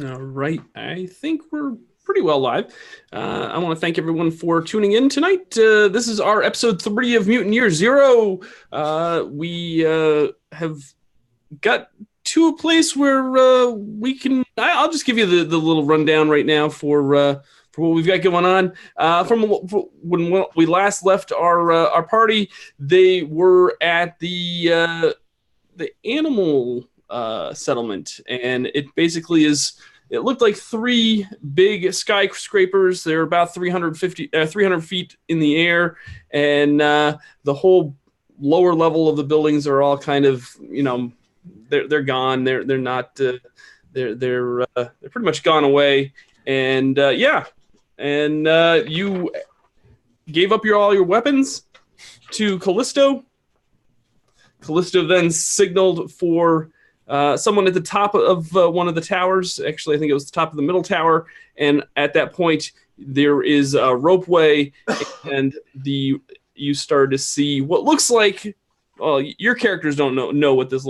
All right. I think we're pretty well live. I want to thank everyone for tuning in tonight. This is our episode 3 of Mutant Year Zero. We have got to a place where we can. I'll just give you the little rundown right now for what we've got going on. From when we last left our party, they were at the animal settlement, and it basically is. It looked like 3 big skyscrapers. They're about 300 feet in the air, and the whole lower level of the buildings are all kind of, they're gone. They're not. They're pretty much gone away. And you gave up all your weapons to Callisto. Callisto then signaled for someone at the top of one of the towers. Actually, I think it was the top of the middle tower. And at that point, there is a ropeway, and you start to see what looks like. Well, your characters don't know what this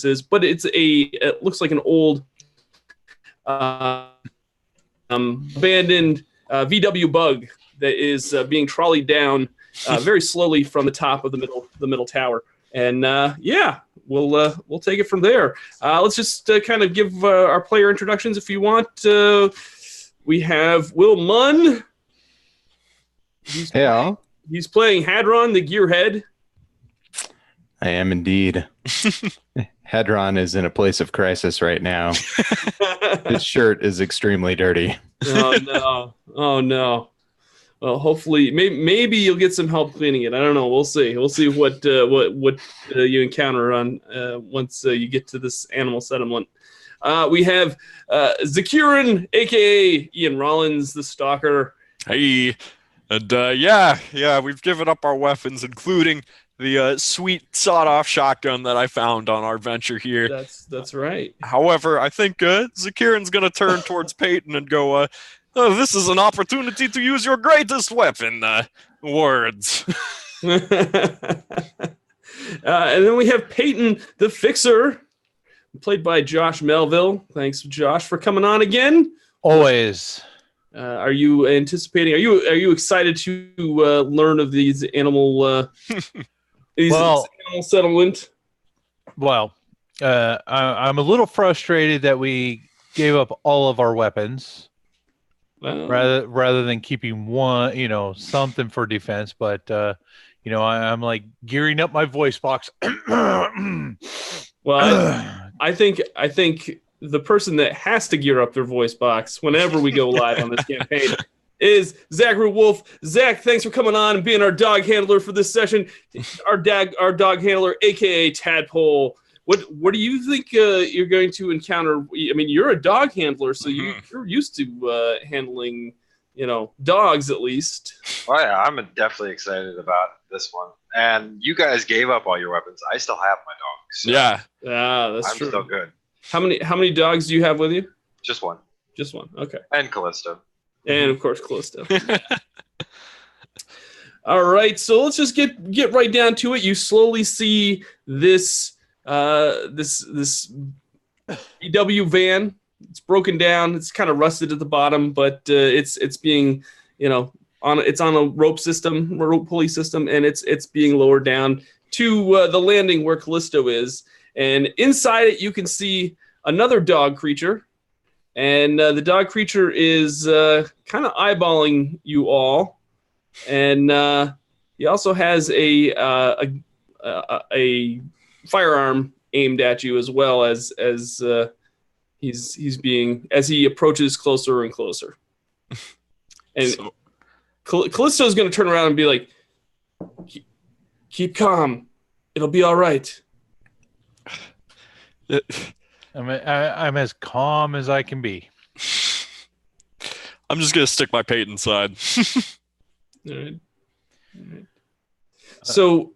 is, but it looks like an old abandoned VW bug that is being trolleyed down very slowly from the top of the middle tower. And we'll take it from there. Let's just kind of give our player introductions if you want. We have Will Munn. He's playing Hadron, the Gearhead. I am indeed. Hadron is in a place of crisis right now. His shirt is extremely dirty. Oh no. Well, hopefully, maybe you'll get some help cleaning it. I don't know. We'll see. We'll see what you encounter on once you get to this animal settlement. We have Zakirin, aka Ian Rollins, the Stalker. Hey, and we've given up our weapons, including the sweet sawed-off shotgun that I found on our venture here. That's right. However, I think Zakirin's going to turn towards Peyton and go, this is an opportunity to use your greatest weapon, words. And then we have Peyton, the Fixer, played by Josh Melville. Thanks, Josh, for coming on again. Always. Are you anticipating? Are you excited to learn of these animal animal settlement? Well, I'm a little frustrated that we gave up all of our weapons. Rather than keeping one, something for defense, but I'm like gearing up my voice box. Well, I think the person that has to gear up their voice box whenever we go live on this campaign is Zachary Wolf. Zach, thanks for coming on and being our dog handler for this session. Our dog handler, aka Tadpole. What do you think you're going to encounter? I mean, you're a dog handler, so you're used to handling, dogs at least. Oh yeah, I'm definitely excited about this one. And you guys gave up all your weapons. I still have my dogs. So yeah, that's true. I'm still good. How many dogs do you have with you? Just one. Just one. Okay. And Callisto. And of course, Callisto. All right, so let's just get right down to it. You slowly see this VW van. It's broken down. It's kind of rusted at the bottom, but it's being on a rope pulley system, and it's being lowered down to the landing where Callisto is. And inside it, you can see another dog creature, and the dog creature is kind of eyeballing you all, and he also has a firearm aimed at you as well as he approaches closer and closer. And Callisto is going to turn around and be like, keep calm, it'll be all right. I'm as calm as I can be. I'm just gonna stick my Peyton side. All right. So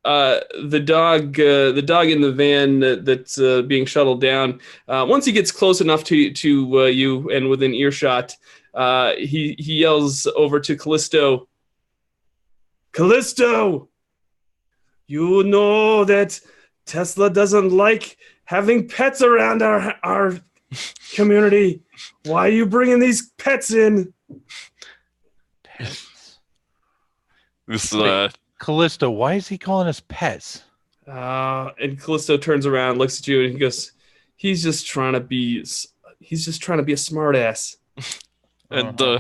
the dog in the van that's being shuttled down, once he gets close enough to you and within earshot, he yells over to Callisto, you know that Tesla doesn't like having pets around our Community, why are you bringing these pets in? Pets. This Wait. Callisto, why is he calling us pets? And Callisto turns around, looks at you, and he goes, "He's just trying to be a smartass." and Uh-huh.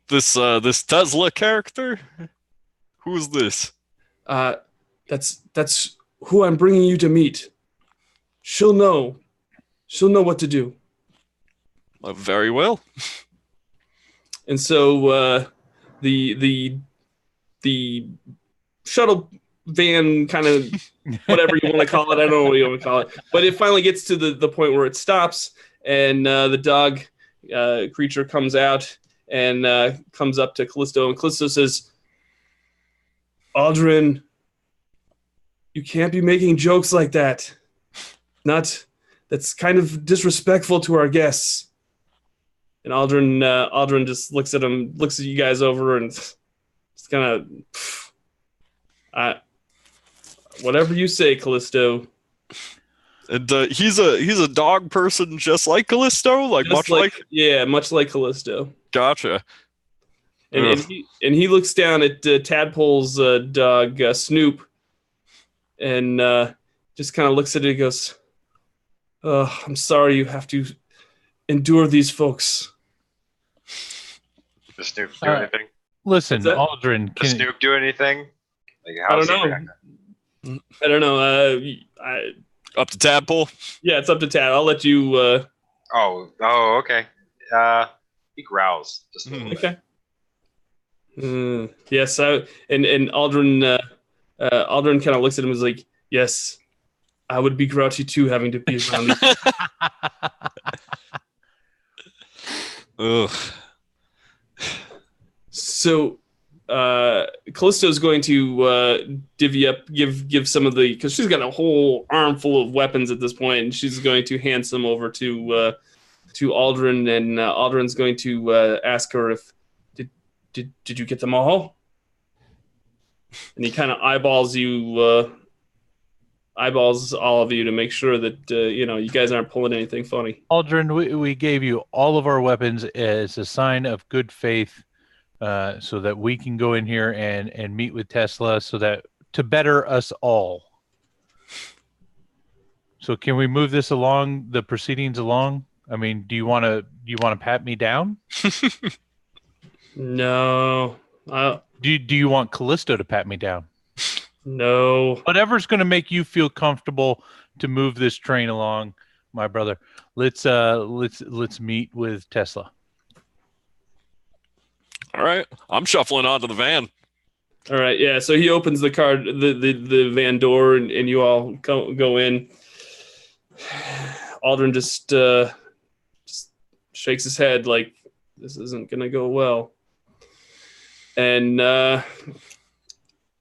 this Tesla character. Who's this? That's who I'm bringing you to meet. She'll know what to do. Very well. And so the shuttle van, kind of whatever you want to call it, I don't know what you want to call it, but it finally gets to the point where it stops, and the dog creature comes out and comes up to Callisto, and Callisto says, "Aldrin, you can't be making jokes like that. That's kind of disrespectful to our guests." And Aldrin just looks at you guys over, and just kind of, whatever you say, Callisto. And he's a dog person, just like Callisto, much like. Yeah, much like Callisto. Gotcha. And he looks down at Tadpole's dog Snoop, and just kind of looks at it and goes, "I'm sorry you have to endure these folks." Does Snoop do anything? Listen, What's that? Aldrin, Does Snoop do anything? Like, I don't know. I don't know. Up to Tadpole. Yeah, it's up to Tad. I'll let you. Oh, okay. He growls just a little bit. Okay. Yes. And Aldrin. Aldrin kind of looks at him and is like, "Yes, I would be grouchy too, having to be around these." Ugh. So, Callisto's going to divvy up, give some of the, because she's got a whole armful of weapons at this point, and she's going to hand some over to Aldrin, and Aldrin's going to ask her if did you get them all? And he kind of eyeballs all of you to make sure that you guys aren't pulling anything funny. Aldrin, we gave you all of our weapons as a sign of good faith, so that we can go in here and meet with Tesla, so that to better us all. So can we move this along, the proceedings along? I mean, do you want to pat me down? No. Do you want Callisto to pat me down? No. Whatever's going to make you feel comfortable to move this train along, my brother. Let's meet with Tesla. All right, I'm shuffling onto the van. All right, yeah. So he opens the car, the van door, and you all go in. Aldrin just shakes his head like this isn't gonna go well, and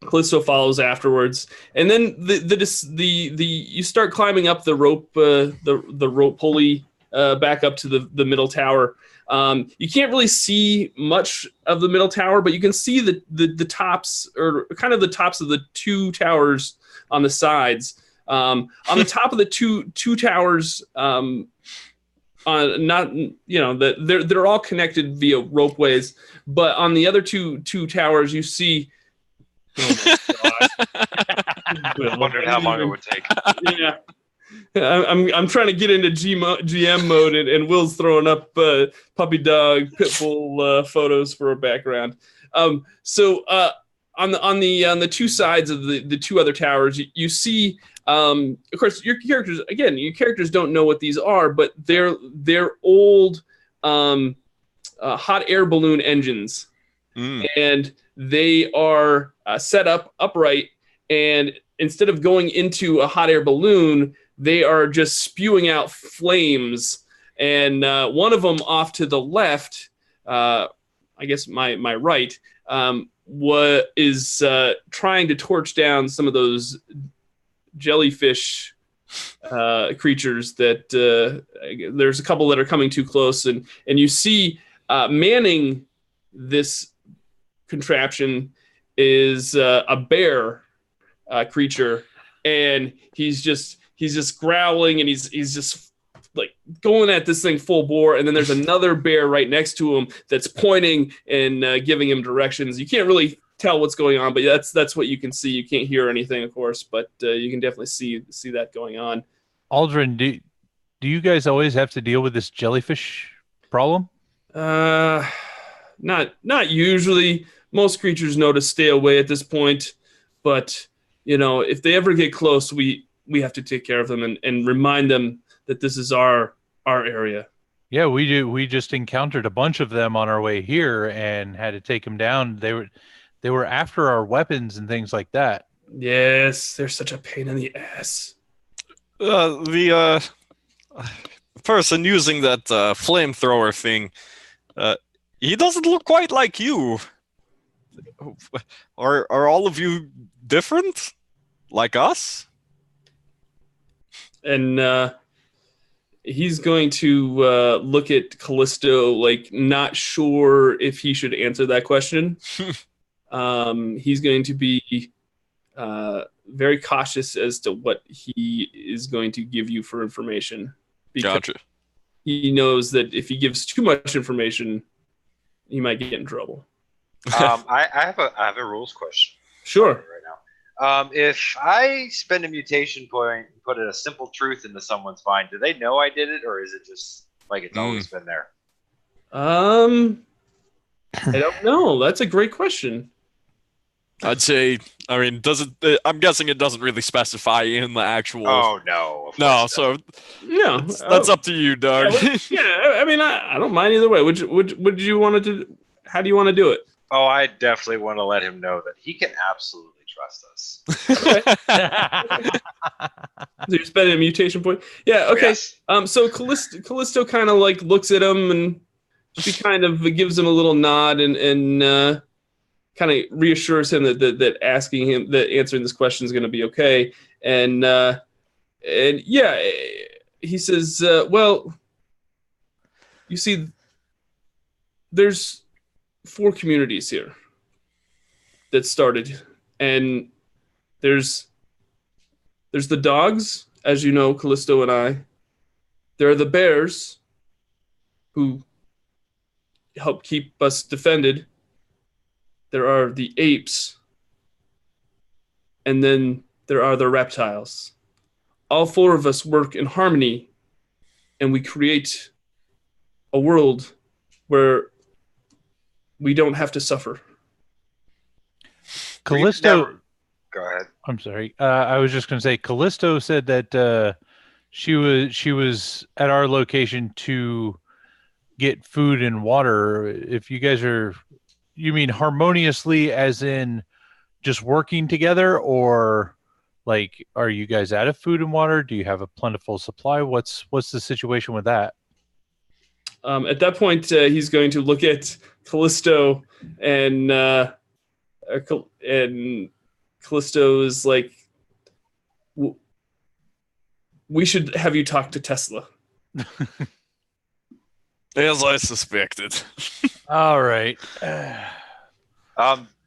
Callisto follows afterwards. And then the you start climbing up the rope, the rope pulley back up to the middle tower. You can't really see much of the middle tower, but you can see the tops, or kind of the tops of the two towers on the sides. On the top of the two towers, they're all connected via ropeways, but on the other two towers, you see. Oh my God! I wondered how long it would take. Yeah. I'm trying to get into GM mode, and Will's throwing up puppy dog pitbull photos for a background. So on the two sides of the two other towers, you see, of course, your characters don't know what these are, but they're old hot air balloon engines, and they are set up upright, and instead of going into a hot air balloon, they are just spewing out flames. And one of them off to the left, I guess my right, is trying to torch down some of those jellyfish creatures that there's a couple that are coming too close. And you see manning this contraption is a bear creature, and he's just growling, and he's just like going at this thing full bore, and then there's another bear right next to him that's pointing and giving him directions. You can't really tell what's going on, but that's what you can see. You can't hear anything, of course, but you can definitely see that going on. Aldrin, do you guys always have to deal with this jellyfish problem? Not usually. Most creatures know to stay away at this point, but if they ever get close, we have to take care of them and remind them that this is our area. Yeah, we do. We just encountered a bunch of them on our way here and had to take them down. They were after our weapons and things like that. Yes, they're such a pain in the ass. The person using that flamethrower thing, he doesn't look quite like you. Are all of you different? Like us? And he's going to look at Callisto, like not sure if he should answer that question. He's going to be very cautious as to what he is going to give you for information. Because Gotcha. he knows that if he gives too much information, he might get in trouble. I have a rules question. Sure. Right now. If I spend a mutation point and put a simple truth into someone's mind, do they know I did it, or is it just like it's always been there? I don't know. That's a great question. I'd say, I mean, I'm guessing it doesn't really specify in the actual. Oh no. No, so No, that's up to you, Doug. I mean, I don't mind either way. Would you want to do? How do you want to do it? Oh, I definitely want to let him know that he can absolutely trust us. So you're spending a mutation point? Yeah, okay. Yes. So Callisto kind of like looks at him, and she kind of gives him a little nod and kind of reassures him that answering this question is going to be okay. And yeah, he says, well, you see, there's 4 communities here that started, and there's the dogs, as you know, Callisto and I. There are the bears, who help keep us defended. There are the apes, and then there are the reptiles. All 4 of us work in harmony, and we create a world where we don't have to suffer. Callisto. Go ahead. I'm sorry. I was just going to say, Callisto said that she was at our location to get food and water. If you guys you mean harmoniously, as in just working together, or like, are you guys out of food and water? Do you have a plentiful supply? What's the situation with that? At that point, he's going to look at Callisto, and Callisto is like, we should have you talk to Tesla. As I suspected. All right.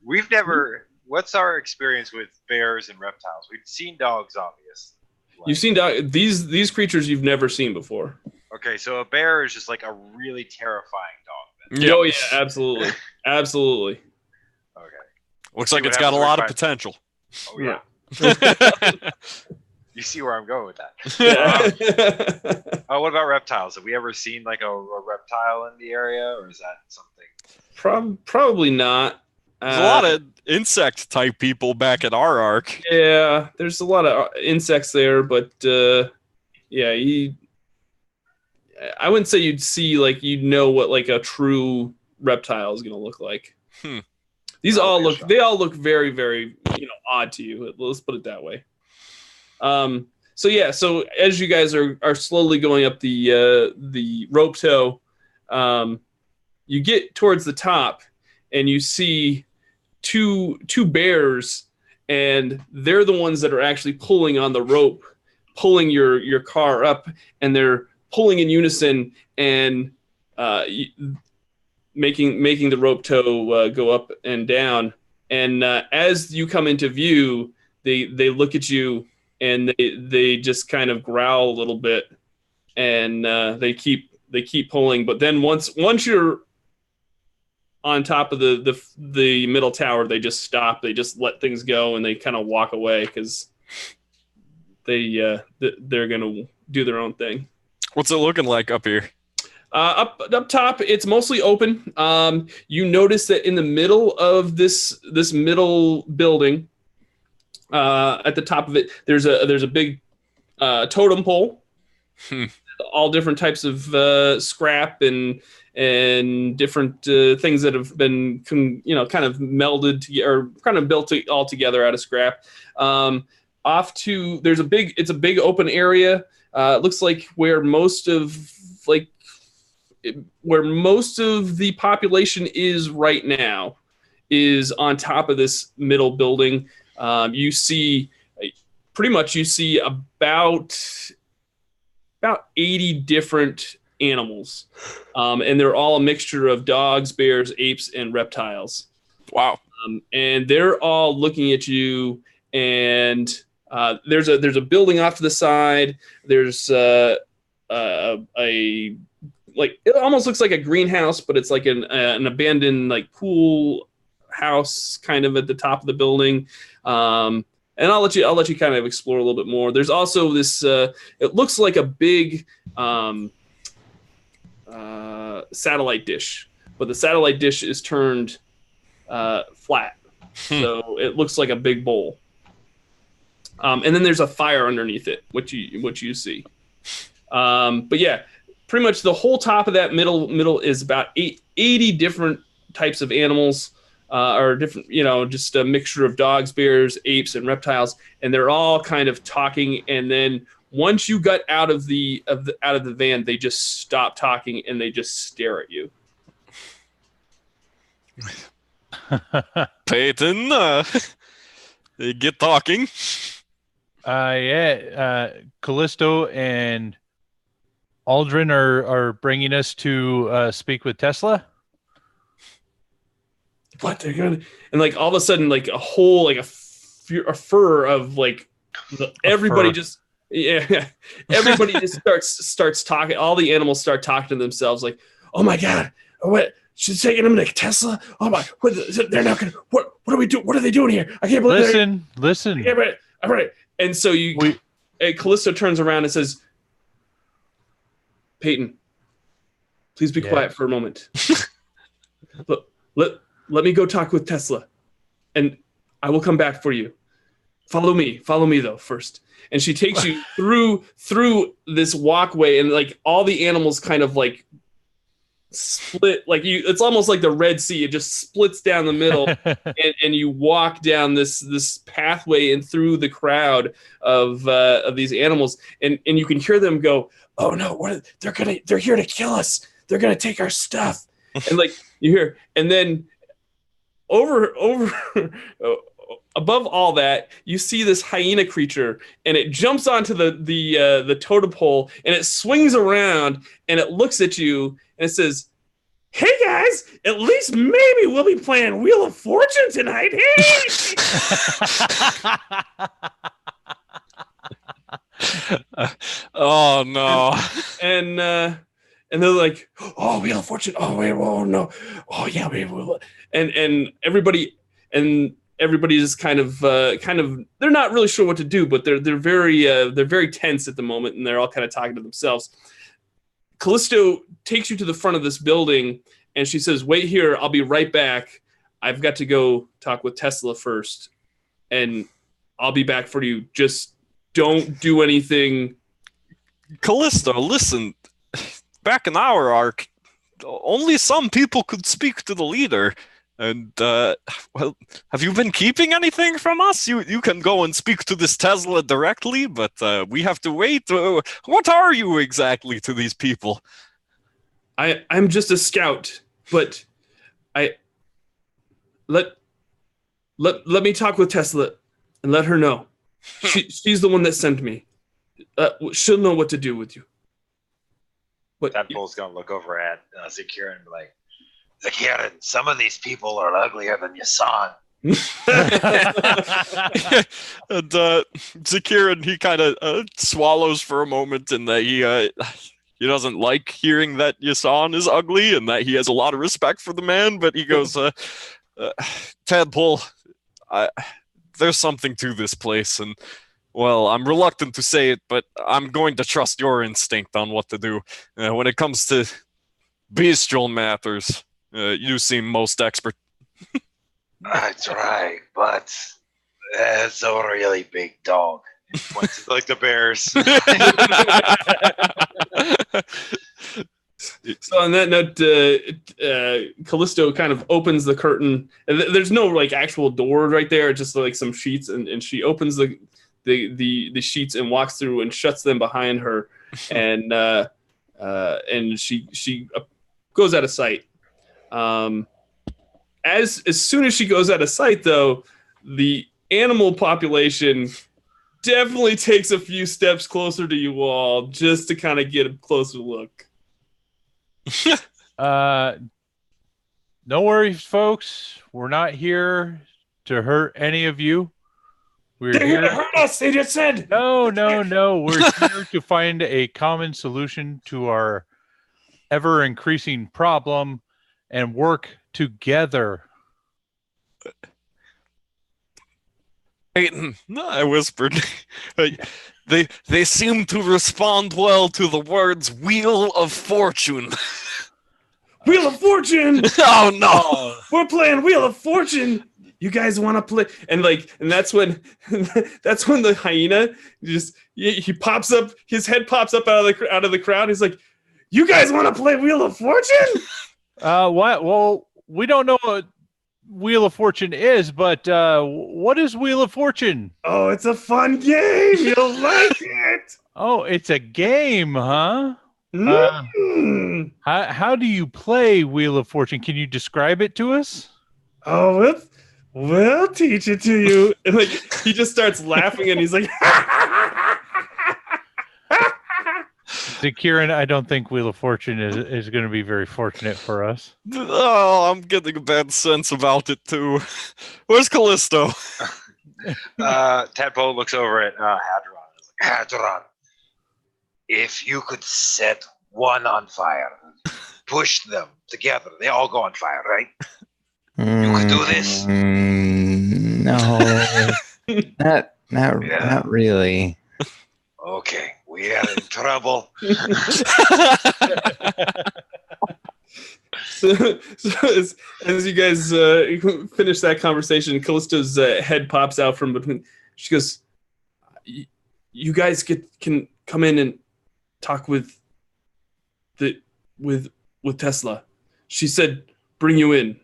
We've never. What's our experience with bears and reptiles? We've seen dogs, obviously. You've seen these creatures you've never seen before. Okay, so a bear is just like a really terrifying dog. Then. Yep. Oh yeah, absolutely, absolutely. Okay. Looks See like what it's got a happens lot when of potential. Oh yeah. You see where I'm going with that. Yeah. What about reptiles? Have we ever seen like a reptile in the area, or is that something? Probably not. There's a lot of insect type people back at our arc. Yeah, there's a lot of insects there, but yeah, I wouldn't say you'd see what like a true reptile is going to look like. They all look very, very odd to you. Let's put it that way. So yeah, so as you guys are slowly going up the rope tow, you get towards the top and you see two bears, and they're the ones that are actually pulling on the rope, pulling your car up, and they're pulling in unison and making the rope tow go up and down. And as you come into view, they look at you and they just kind of growl a little bit, and they keep pulling. But then once you're on top of the middle tower, they just stop. They just let things go, and they kind of walk away because they're gonna do their own thing. What's it looking like up here? Up top, it's mostly open. You notice that in the middle of this middle building, at the top of it, there's a big totem pole. All different types of scrap and different things that have been kind of melded or kind of built all together out of scrap. There's a big open area. It looks like where most of the population is right now is on top of this middle building. You see about 80 different animals, and they're all a mixture of dogs, bears, apes, and reptiles. Wow. And they're all looking at you, and there's a building off to the side. There's a it almost looks like a greenhouse, but it's like an abandoned pool house kind of at the top of the building. And I'll let you kind of explore a little bit more. There's also this. It looks like a big satellite dish, but the satellite dish is turned flat, so it looks like a big bowl. And then there's a fire underneath it, which you see. But yeah, pretty much the whole top of that middle is about 80 different types of animals. Or different, just a mixture of dogs, bears, apes, and reptiles, and they're all kind of talking. And then once you got out of the van, they just stop talking and they just stare at you. Peyton, they get talking. Callisto and Aldrin are bringing us to speak with Tesla. What they're gonna, and all of a sudden a whole a fur of everybody just everybody just starts talking. All the animals start talking to themselves oh my god, what, she's taking them to Tesla. Oh my, they're not gonna, what are we doing? What are they doing here? I can't believe listen. Yeah, all right. And so Callisto turns around and says, Peyton, please be quiet for a moment. Let me go talk with Tesla, and I will come back for you. Follow me though first. And she takes you through this walkway, and all the animals kind of split. It's almost like the Red Sea. It just splits down the middle, and you walk down this pathway and through the crowd of these animals, and you can hear them go, "Oh no, they're here to kill us. They're gonna take our stuff." And you hear, and then over above all that, you see this hyena creature, and it jumps onto the totem pole, and it swings around, and it looks at you, and it says, "Hey guys, at least maybe we'll be playing Wheel of Fortune tonight. Hey!" Oh no! And they're like, "Oh, Wheel of Fortune. Oh wait, oh no. Oh yeah, maybe we'll." And everybody is kind of they're not really sure what to do, but they're very tense at the moment, and they're all kind of talking to themselves. Callisto takes you to the front of this building, and she says, "Wait here, I'll be right back. I've got to go talk with Tesla first, and I'll be back for you. Just don't do anything." Callisto, listen. Back in our arc, only some people could speak to the leader. And, well, have you been keeping anything from us? You can go and speak to this Tesla directly, but we have to wait. What are you exactly to these people? I'm just a scout, but let me talk with Tesla and let her know. She's the one that sent me. She'll know what to do with you. But Tadpole's gonna look over at Zakirin and be like, "Zakirin, some of these people are uglier than your son. And Zakirin, he kind of swallows for a moment, and that he doesn't like hearing that Yasan is ugly, and that he has a lot of respect for the man. But he goes, "Tadpole, there's something to this place, and well, I'm reluctant to say it, but I'm going to trust your instinct on what to do when it comes to bestial matters. You seem most expert." I try, but it's a really big dog. Points to, like the bears. So on that note, Callisto kind of opens the curtain. And there's no like actual door right there, just like some sheets, and she opens the sheets and walks through and shuts them behind her, and she goes out of sight. As soon as she goes out of sight, though, the animal population definitely takes a few steps closer to you all just to kind of get a closer look. No worries, folks. We're not here to hurt any of you. They're here to hurt us, they just said. No. We're here to find a common solution to our ever-increasing problem and work together. I whispered. They seem to respond well to the words "Wheel of Fortune." Wheel of Fortune! Oh no! We're playing Wheel of Fortune. You guys want to play? And that's when the hyena just he pops up. His head pops up out of the crowd. He's like, "You guys want to play Wheel of Fortune?" What? Well, we don't know what Wheel of Fortune is, but what is Wheel of Fortune? Oh, it's a fun game. You'll like it. Oh, it's a game, huh? How do you play Wheel of Fortune? Can you describe it to us? Oh, we'll teach it to you. And like he just starts laughing, and he's like, Kieran, I don't think Wheel of Fortune is going to be very fortunate for us. Oh, I'm getting a bad sense about it too. Where's Callisto? Tadpole looks over at Hadron. He's like, Hadron, if you could set one on fire, push them together, they all go on fire, right? You could do this. No, not really. Okay, we are in trouble. So as you guys finish that conversation, Callisto's head pops out from between. She goes, "You guys can come in and talk with Tesla. She said, bring you in.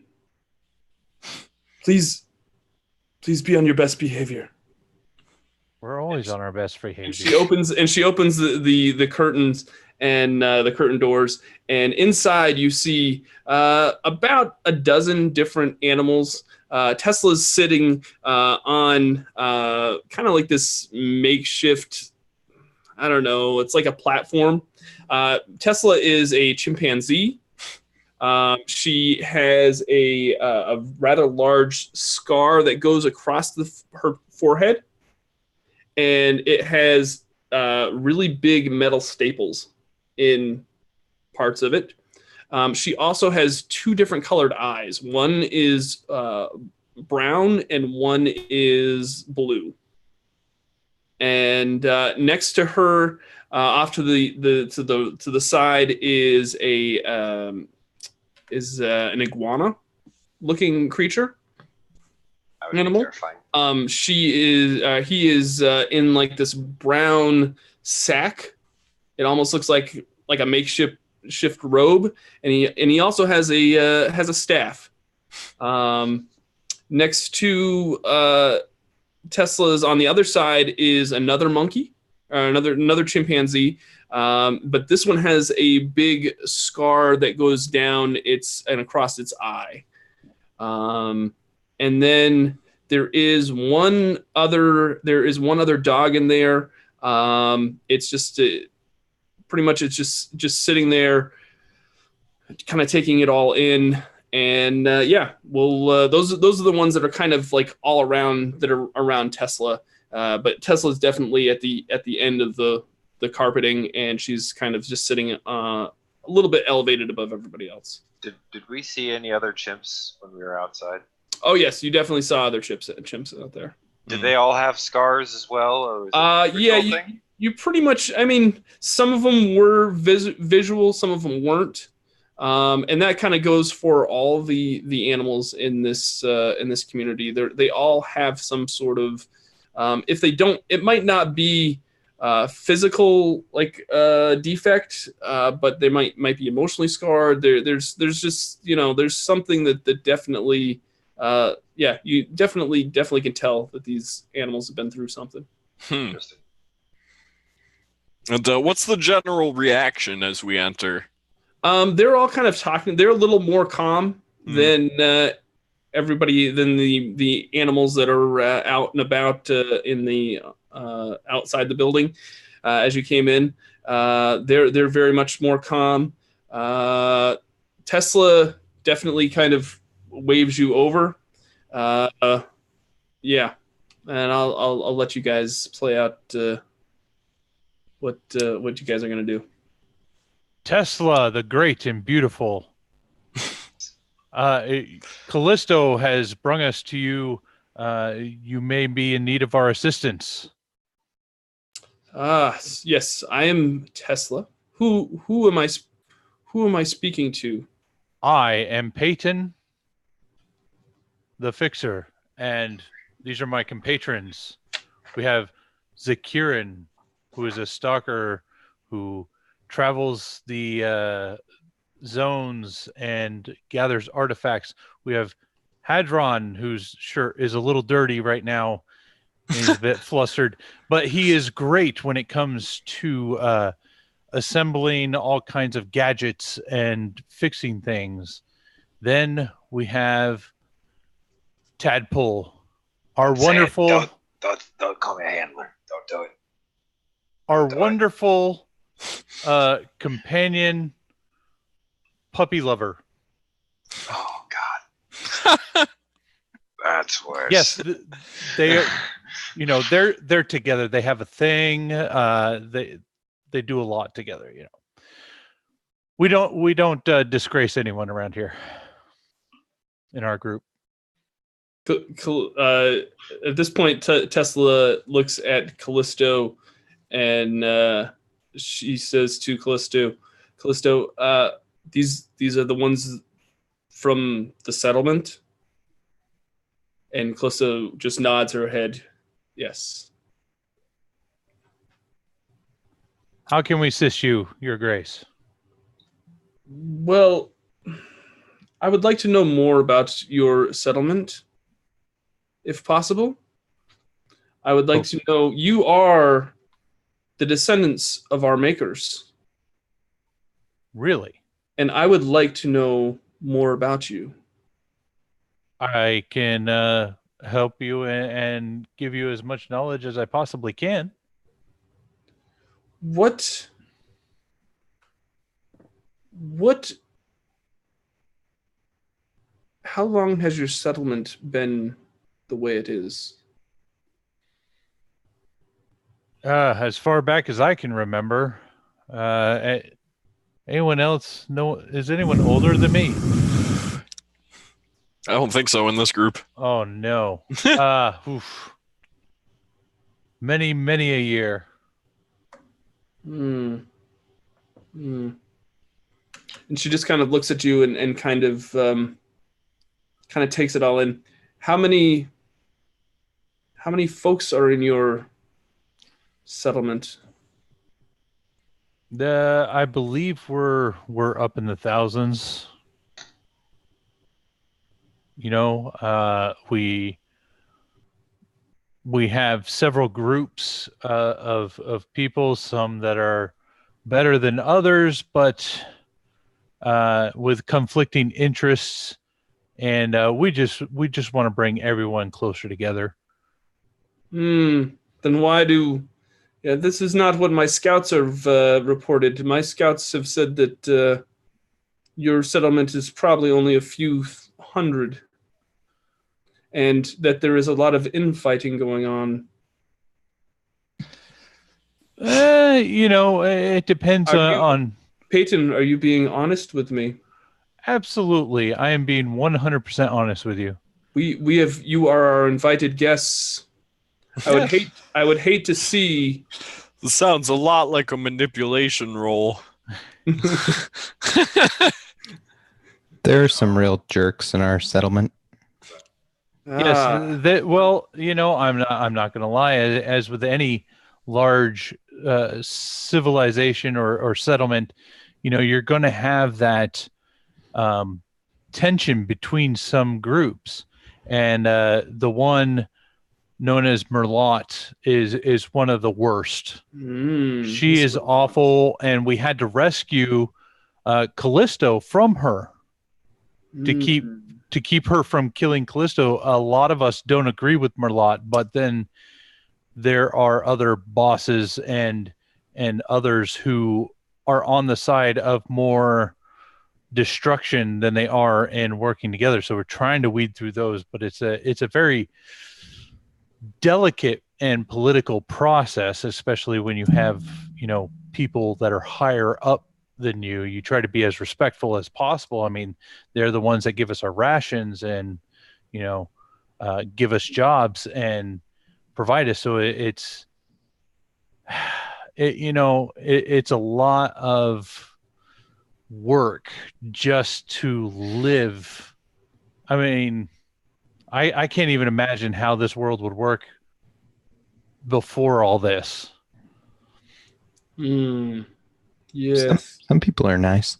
Please be on your best behavior." We're always on our best behavior. And she opens the curtains and the curtain doors, and inside you see about a dozen different animals. Tesla's sitting on kind of like this makeshift, I don't know, it's like a platform. Tesla is a chimpanzee. She has a rather large scar that goes across her forehead, and it has really big metal staples in parts of it. She also has two different colored eyes. One is brown and one is blue. And next to her, off to the side, is an iguana-looking creature. Animal. He is in like this brown sack. It almost looks like a makeshift robe, and he also has a staff. Next to Tesla's on the other side is another monkey, another chimpanzee, but this one has a big scar that goes down and across its eye. And then there is one other dog in there. It's just pretty much it's just sitting there, kind of taking it all in. And those are the ones that are kind of like all around that are around Tesla. But Tesla is definitely at the end of the carpeting, and she's kind of just sitting a little bit elevated above everybody else. Did we see any other chimps when we were outside? Oh yes, you definitely saw other chimps out there. Did they all have scars as well, or was it yeah, you pretty much. I mean, some of them were visual, some of them weren't, and that kind of goes for all the animals in this community. They all have some sort of. If they don't, it might not be physical defect, but they might be emotionally scarred. There's just there's something that definitely. You definitely can tell that these animals have been through something. Interesting. And what's the general reaction as we enter? They're all kind of talking. They're a little more calm than everybody, than the animals that are out and about in the outside the building as you came in. They're very much more calm. Tesla definitely kind of waves you over. And I'll let you guys play out what you guys are gonna do. Tesla, the great and beautiful. Callisto has brung us to you. You may be in need of our assistance. Yes, I am Tesla. Who am I speaking to? I am Peyton, the Fixer, and these are my compatrons. We have Zakirin, who is a stalker who travels the zones and gathers artifacts. We have Hadron, whose shirt is a little dirty right now. He's a bit flustered, but he is great when it comes to assembling all kinds of gadgets and fixing things. Then we have Tadpole, our wonderful. Don't call me a handler. Don't do it. Our wonderful companion puppy lover. Oh God, that's worse. Yes, they're together. They have a thing. They do a lot together. We don't disgrace anyone around here in our group. At this point, Tesla looks at Callisto, and she says to Callisto, these are the ones from the settlement. And Callisto just nods her head, yes. How can we assist you, Your Grace? Well, I would like to know more about your settlement, if possible. I would like to know, you are the descendants of our makers. Really? And I would like to know more about you. I can help you and give you as much knowledge as I possibly can. What how long has your settlement been the way it is? As far back as I can remember. Anyone else know? Is anyone older than me? I don't think so in this group. Oh no. Many a year. And she just kind of looks at you and kind of takes it all in. How many folks are in your settlement? I believe we're up in the thousands. We have several groups of people, some that are better than others, but with conflicting interests, and we just want to bring everyone closer together. Then why this is not what my scouts have reported. My scouts have said that your settlement is probably only a few hundred, and that there is a lot of infighting going on. It depends on. Peyton, are you being honest with me? Absolutely, I am being 100% honest with you. You are our invited guests. I would hate to see. This sounds a lot like a manipulation role. There are some real jerks in our settlement. Yes, I'm not going to lie. As with any large civilization or settlement, you're going to have that tension between some groups, and the one known as Merlot is one of the worst. She is awful, and we had to rescue Callisto from her to keep her from killing Callisto. A lot of us don't agree with Merlot, but then there are other bosses and others who are on the side of more destruction than they are in working together. So we're trying to weed through those, but it's a very delicate and political process, especially when you have people that are higher up than you. You try to be as respectful as possible. I mean, they're the ones that give us our rations and give us jobs and provide us. So it's a lot of work just to live. I mean, I can't even imagine how this world would work before all this. Yes. Some people are nice.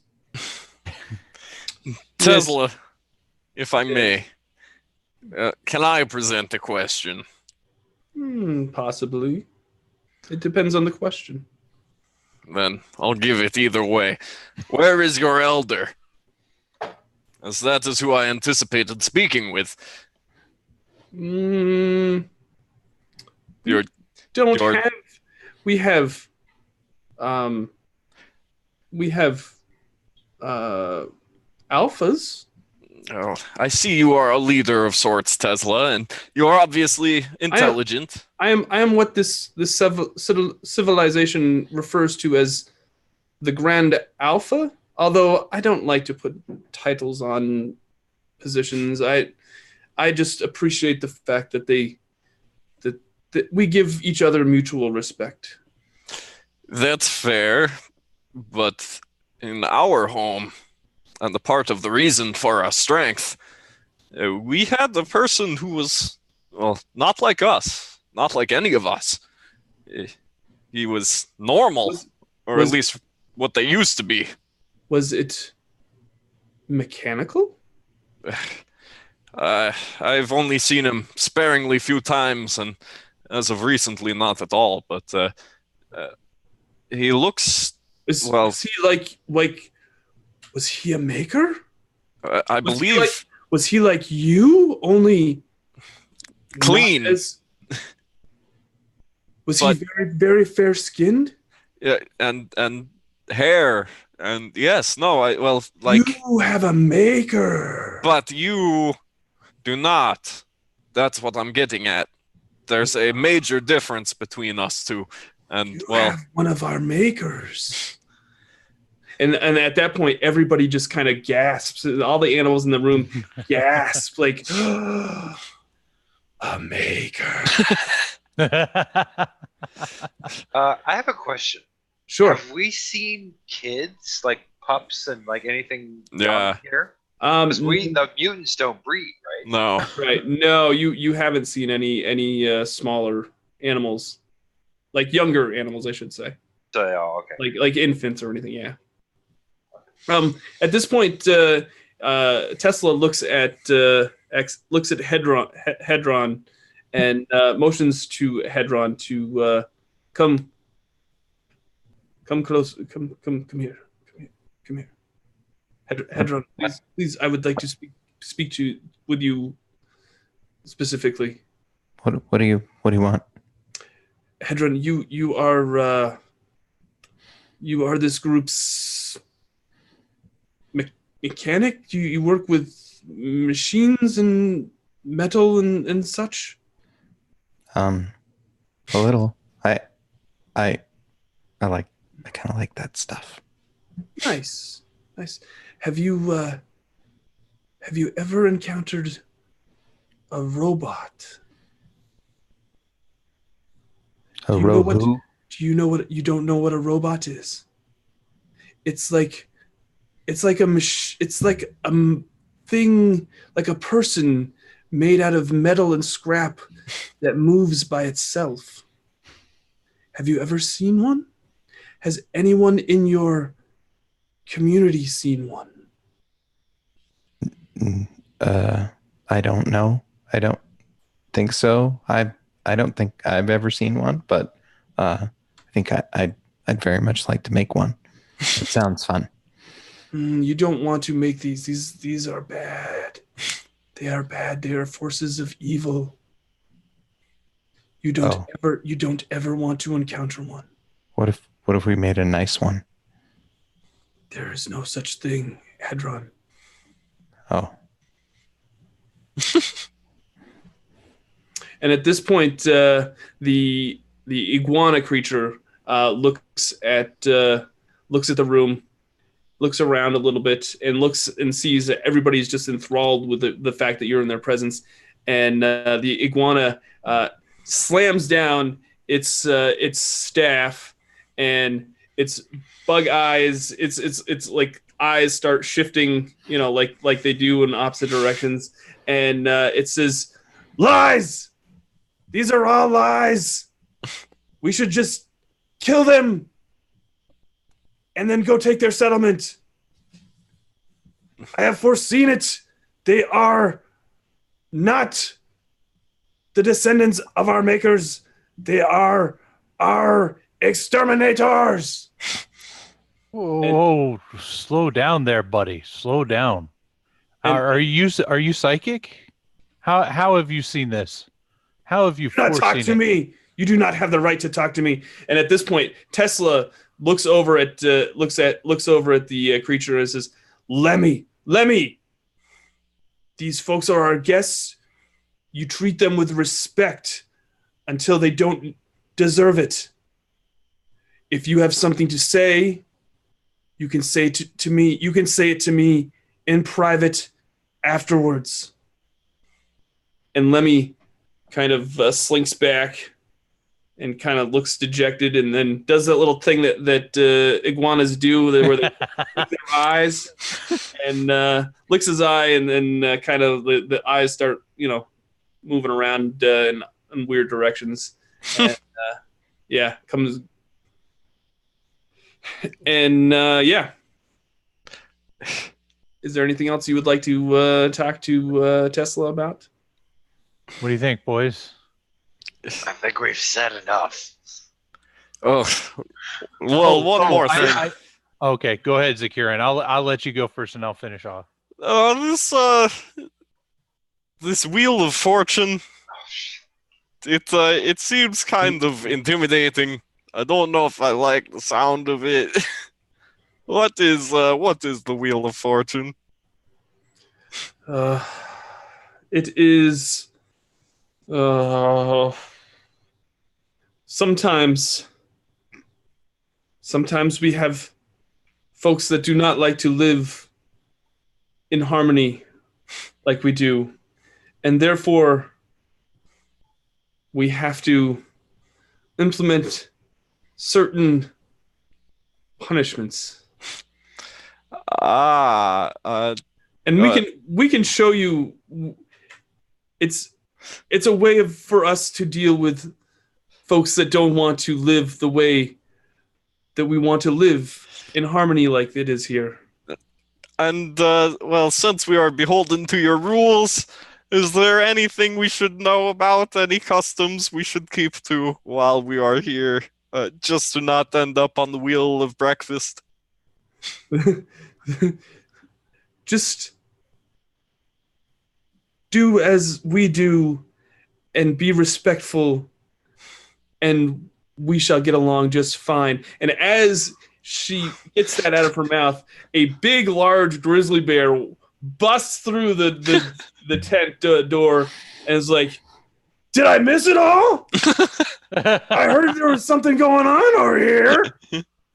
Tesla, if I may, can I present a question? Possibly. It depends on the question. Then I'll give it either way. Where is your elder? As that is who I anticipated speaking with. We have alphas. Oh, I see you are a leader of sorts, Tesla, and you are obviously intelligent. I am what this civilization refers to as the Grand Alpha. Although I don't like to put titles on positions. I just appreciate the fact that that we give each other mutual respect. That's fair, but in our home, and the part of the reason for our strength, we had a person who was, well, not like us, not like any of us. He was normal, or at least what they used to be. Was it mechanical? I've only seen him sparingly few times, and as of recently, not at all. But he looks. Is he like? Was he a maker? I believe. Was he like you? Only clean. Was he very, very fair skinned? Yeah, and hair. And yes, no, you have a maker, but you do not. That's what I'm getting at. There's a major difference between us two, and you have one of our makers. And at that point, everybody just kind of gasps. All the animals in the room gasp, like a maker. I have a question. Sure. Have we seen kids, like pups and like anything Yeah. here? The mutants don't breed, right? No. Right. No, you haven't seen any smaller animals. Like younger animals, I should say. So, okay. Like infants or anything, yeah. At this point, Tesla looks at Hedron and motions to Hedron to come close. Come here. Hedron, please. I would like to speak with you specifically. What do you want? Hedron, you are this group's mechanic? Do you work with machines and metal and such? A little. I I kind of like that stuff. Nice. Have you ever encountered a robot? A Do you know what? who? Do you know what? You don't know what a robot is? It's like it's like thing, like a person made out of metal and scrap that moves by itself. Have you ever seen one? Has anyone in your community seen one? I don't know. I don't think so. I don't think I've ever seen one, but I think I'd very much like to make one. It sounds fun. You don't want to make these. These are bad. They are bad. They are forces of evil. You don't ever want to encounter one. What if we made a nice one? There is no such thing, Hadron. Oh. And at this point, the iguana creature looks at the room, looks around a little bit, and looks and sees that everybody's just enthralled with the fact that you're in their presence. And the iguana slams down its staff, and its bug eyes, it's like eyes start shifting, like they do in opposite directions, and it says, "Lies! These are all lies. We should just kill them and then go take their settlement. I have foreseen it. They are not the descendants of our makers. They are our exterminators." Whoa, slow down there, buddy. Slow down. Are you psychic? How have you seen this? How have you Do not talk to me. You do not have the right to talk to me. And at this point, Tesla looks over at the creature and says, Lemmy, these folks are our guests. You treat them with respect until they don't deserve it. If you have something to say, you can say it to me. You can say it to me in private afterwards. And Lemmy kind of slinks back and kind of looks dejected, and then does that little thing that iguanas do, where they lick their eyes, and licks his eye, and then kind of the eyes start, moving around in weird directions. And comes. And is there anything else you would like to talk to Tesla about? What do you think, boys? I think we've said enough. Oh, well, one more thing. Okay, go ahead, Zakiran. I'll let you go first, and I'll finish off. This Wheel of Fortune. It seems kind of intimidating. I don't know if I like the sound of it. What is the Wheel of Fortune? It is. Sometimes we have folks that do not like to live in harmony like we do, and therefore we have to implement certain punishments. And we can show you. It's a way for us to deal with folks that don't want to live the way that we want to live in harmony like it is here. And, since we are beholden to your rules, is there anything we should know about? Any customs we should keep to while we are here, just to not end up on the wheel of breakfast? Just do as we do and be respectful, and we shall get along just fine. And as she gets that out of her mouth, a big, large grizzly bear busts through the tent door and is like, "Did I miss it all? I heard there was something going on over here."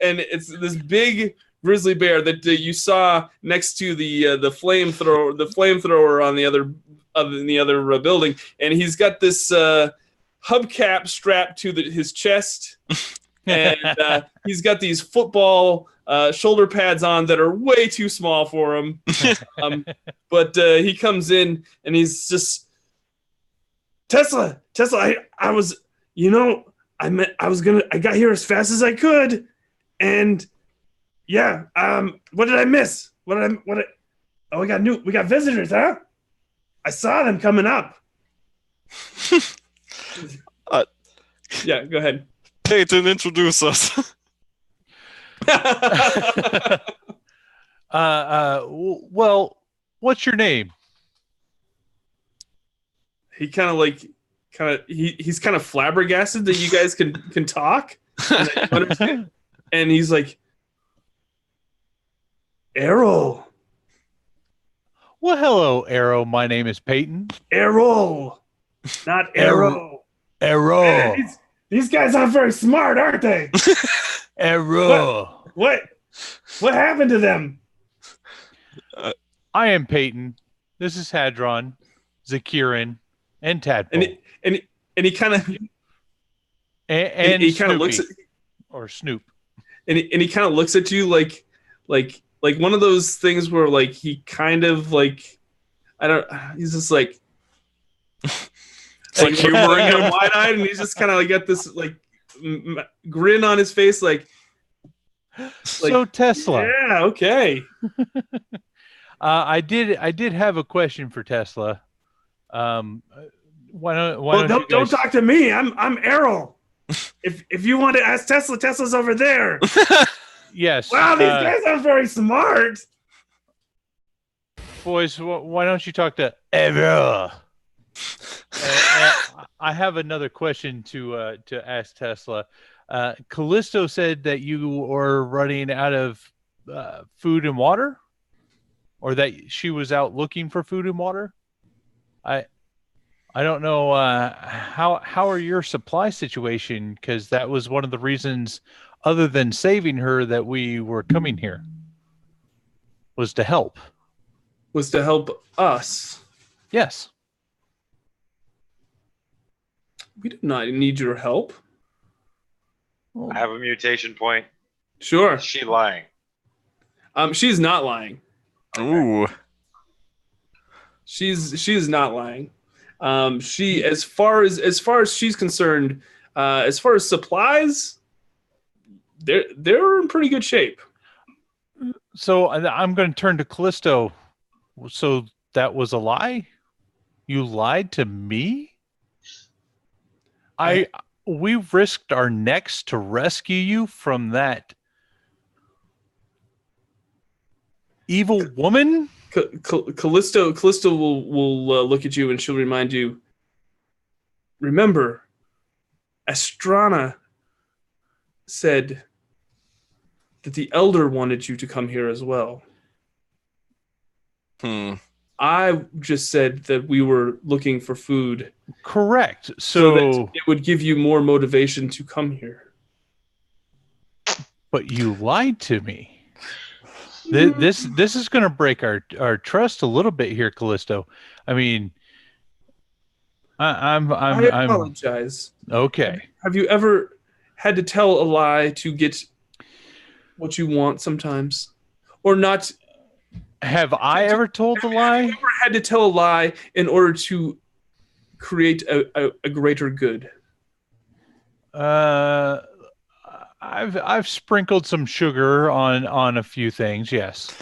And it's this big grizzly bear that you saw next to the flamethrower on the other building, and he's got this hubcap strapped to his chest, and he's got these football shoulder pads on that are way too small for him. But he comes in and he's just, Tesla, I was, I got here as fast as I could, and yeah, what did I miss? Oh, we got visitors, huh? I saw them coming up. Yeah, go ahead. Peyton, introduce us. Well, what's your name? He he's kind of flabbergasted that you guys can talk and that you understand. And he's like, Errol. Well, hello, Arrow. My name is Peyton. Errol, not Arrow. Arrow. Man, these guys aren't very smart, aren't they? Arrow. What happened to them? I am Peyton. This is Hadron, Zakirin, and Tadpole. And he kind of and he kind of looks at Snoop. And he kind of looks at you like one of those things where like he kind of like he's just like humoring him wide-eyed, and he's just kind of like got this like grin on his face like so Tesla. Yeah, okay. I did have a question for Tesla. Why don't talk to me. I'm Errol. If you want to ask Tesla, Tesla's over there. Yes. Wow, these guys aren't very smart. Boys, why don't you talk to Errol? I have another question to ask Tesla. Callisto said that you are running out of food and water, or that she was out looking for food and water. I don't know how are your supply situation, because that was one of the reasons, other than saving her, that we were coming here, was to help. Was to help us. Yes. We do not need your help. I have a mutation point. Sure. Is she lying? She's not lying. Ooh. She's not lying. She, as far as she's concerned, as far as supplies, they're in pretty good shape. So I'm going to turn to Callisto. So that was a lie? You lied to me? We risked our necks to rescue you from that evil woman? Callisto will look at you and she'll remind you, remember, Astrana said that the Elder wanted you to come here as well. I just said that we were looking for food. Correct. So that it would give you more motivation to come here. But you lied to me. This is going to break our trust a little bit here, Callisto. I mean, I apologize. Okay. Have you ever had to tell a lie to get what you want sometimes, or not? Have I ever told a lie? Have you ever had to tell a lie in order to create a greater good? I've sprinkled some sugar on a few things, yes.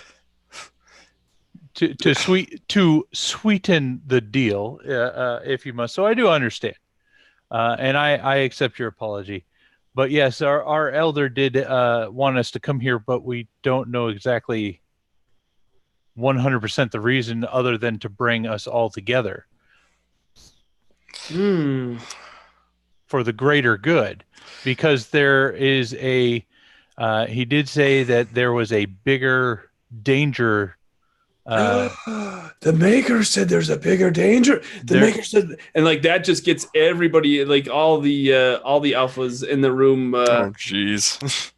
To sweeten the deal, if you must. So I do understand, and I accept your apology. But yes, our elder did want us to come here, but we don't know exactly 100% the reason, other than to bring us all together for the greater good, because there is a He did say that there was a bigger danger. The maker said there's a bigger danger. The There- maker said, and like that just gets everybody, like all the alphas in the room. Oh, jeez.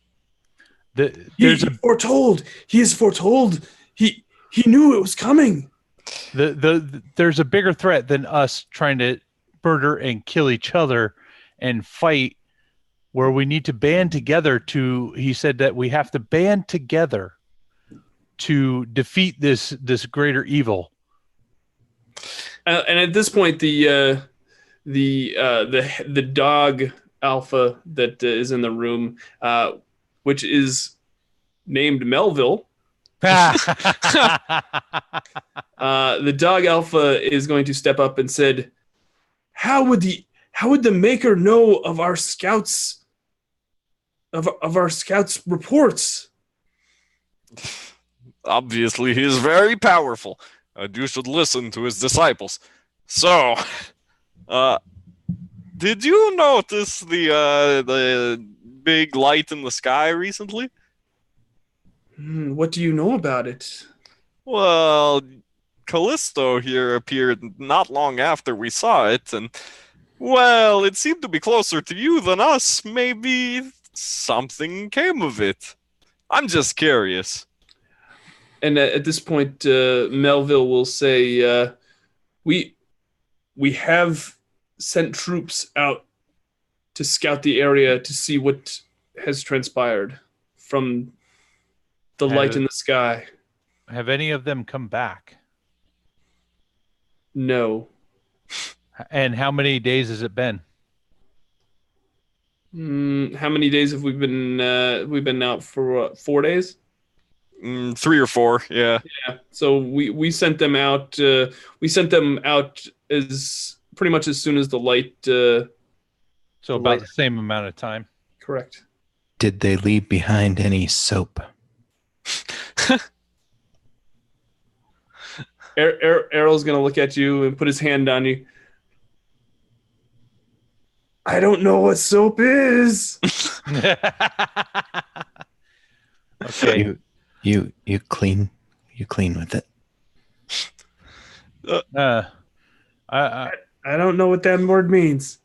There's a Foretold. He is foretold. He knew it was coming. there's a bigger threat than us trying to murder and kill each other and fight, where we need to band together to. He said that we have to band together to defeat this greater evil. And at this point, the dog alpha that is in the room, which is named Melville. The dog alpha is going to step up and said, how would the maker know of our scouts of our scouts reports? Obviously, he is very powerful, and you should listen to his disciples. So, did you notice the big light in the sky recently? What do you know about it? Well, Callisto here appeared not long after we saw it, and, well, it seemed to be closer to you than us. Maybe something came of it. I'm just curious. And at this point, Melville will say, we have sent troops out to scout the area to see what has transpired from the light in the sky. Have any of them come back? No. And how many days has it been? How many days have we been? We've been out for 4 days. 3 or 4, yeah. Yeah. So we sent them out. We sent them out as pretty much as soon as the light. So about the same amount of time. Correct. Did they leave behind any soap? Errol's gonna look at you and put his hand on you. I don't know what soap is. Okay. You clean with it. I don't know what that word means.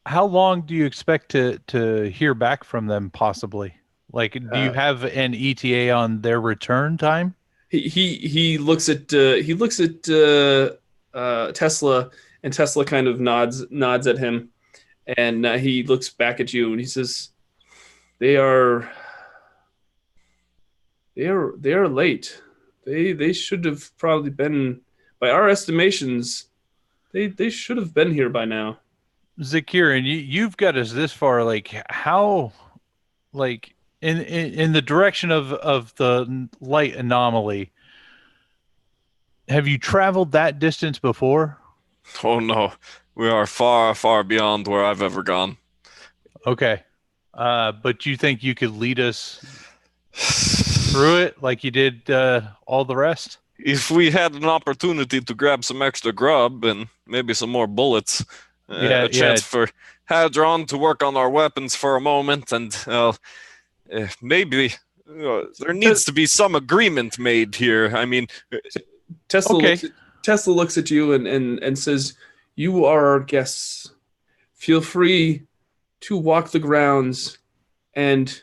How long do you expect to hear back from them? Possibly. Like, do you have an ETA on their return time? He looks at Tesla, and Tesla kind of nods at him, and he looks back at you and he says, "They are late. They should have probably been, by our estimations, they should have been here by now." Zakirin, you've got us this far. Like, how, like, in the direction of the light anomaly, have you traveled that distance before? Oh no, we are far, far beyond where I've ever gone. Okay. But you think you could lead us through it like you did all the rest? If we had an opportunity to grab some extra grub and maybe some more bullets, a chance for Hadron to work on our weapons for a moment, and maybe there needs to be some agreement made here. I mean, Tesla looks at you and says, "You are our guests. Feel free to walk the grounds and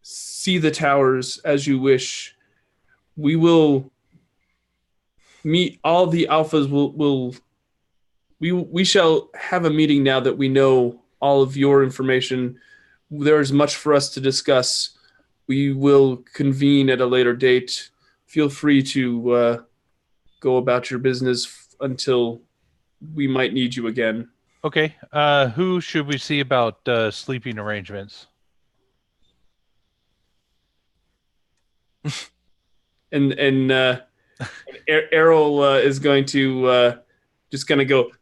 see the towers as you wish. We will meet all the alphas. We shall have a meeting now that we know all of your information. There is much for us to discuss. We will convene at a later date. Feel free to go about your business until we might need you again." Okay. Who should we see about sleeping arrangements? And Errol is going to just gonna go.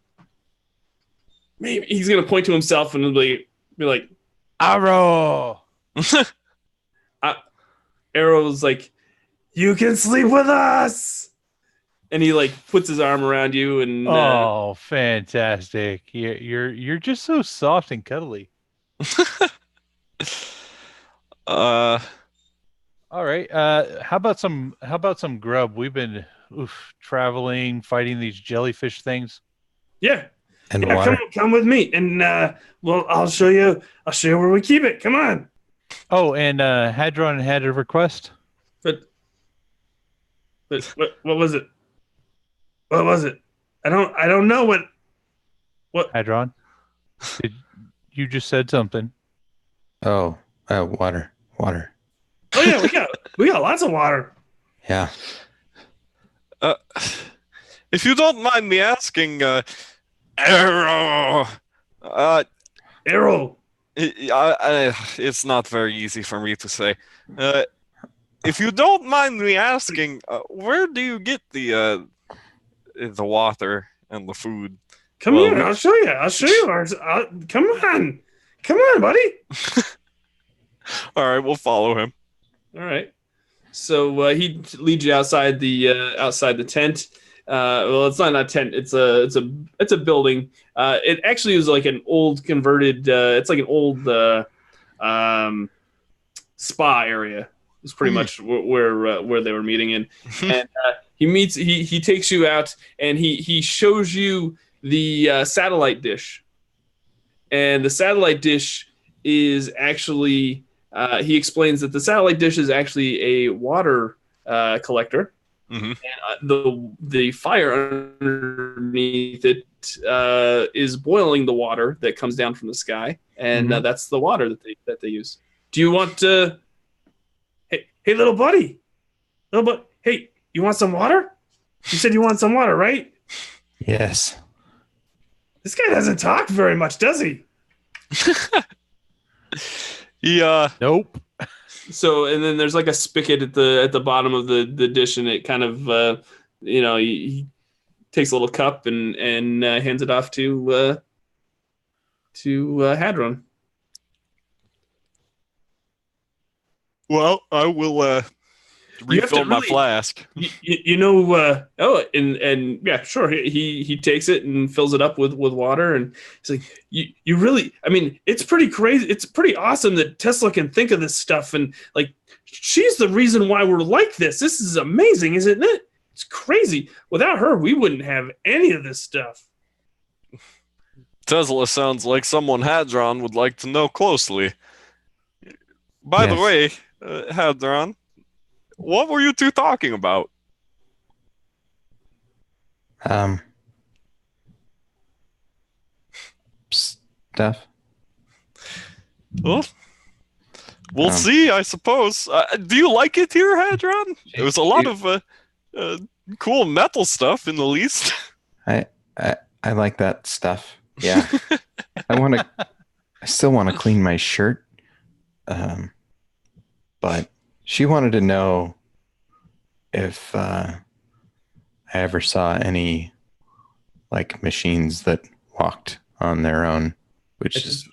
Maybe he's gonna point to himself and be like, Arrow. Errol's like, "You can sleep with us," and he like puts his arm around you and. Oh, fantastic! You're just so soft and cuddly. Uh, All right. How about some grub? We've been traveling, fighting these jellyfish things. Yeah, And yeah. water. Come with me, and well, I'll show you. I'll show you where we keep it. Come on. Oh, and Hadron had a request. But what was it? What was it? I don't know what. Hadron, did you just said something? Oh, water. Water. Oh yeah, we got lots of water. Yeah. uh, if you don't mind me asking, Arrow, Arrow. it's not very easy for me to say. If you don't mind me asking, where do you get the water and the food? Come Well, here, I'll show you. Come on, buddy. All right, we'll follow him. All right. So he leads you outside the tent. Well, it's not a tent. It's a building. It actually is like an old converted. It's like an old spa area. It's pretty much where they were meeting in. And he takes you out and he shows you the satellite dish. And the satellite dish is actually. He explains that the satellite dish is actually a water collector. Mm-hmm. And the fire underneath it is boiling the water that comes down from the sky, and that's the water that they use. Do you want to? Hey, little buddy, hey, you want some water? You said you want some water, right? Yes. This guy doesn't talk very much, does he? Nope. So, and then there's like a spigot at the bottom of the dish, and it kind of, he takes a little cup and hands it off to Hadron. Well, I will refill my flask. And yeah, sure. He takes it and fills it up with water, and he's like, you really, I mean, it's pretty crazy. It's pretty awesome that Tesla can think of this stuff, and like, she's the reason why we're like this. This is amazing, isn't it? It's crazy. Without her, we wouldn't have any of this stuff. Tesla sounds like someone Hadron would like to know closely. By the way, Hadron, what were you two talking about? Stuff. Well, we'll see, I suppose. Do you like it here, Hadron? There was a lot of cool metal stuff, in the least. I like that stuff. Yeah. I still want to clean my shirt. But she wanted to know if I ever saw any like machines that walked on their own, which is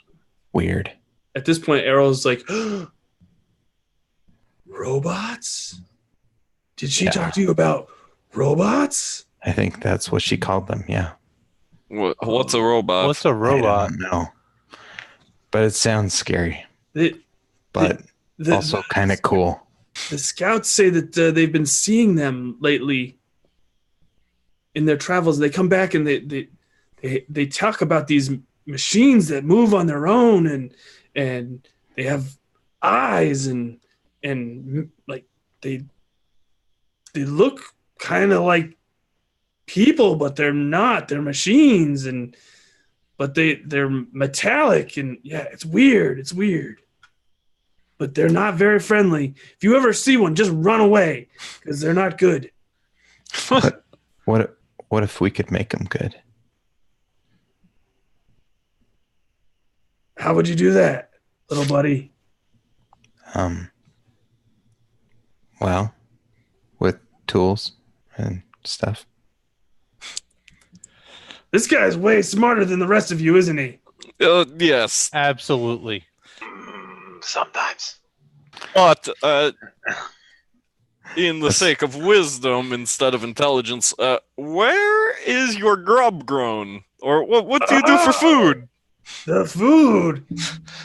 weird. At this point, Arrow's like, robots? Did she talk to you about robots? I think that's what she called them. Yeah. What's a robot? What's a robot? I don't know. But it sounds scary. Also kind of cool. The scouts say that they've been seeing them lately in their travels. They come back and they talk about these machines that move on their own, and they have eyes and like they look kind of like people, but they're not. They're machines, but they're metallic, and yeah, it's weird. It's weird. But they're not very friendly. If you ever see one, just run away because they're not good. But what if we could make them good? How would you do that, little buddy? Well, with tools and stuff. This guy's way smarter than the rest of you, isn't he? Yes. Absolutely. Sometimes. But in the sake of wisdom instead of intelligence, where is your grub grown? Or what do you do for food? the food.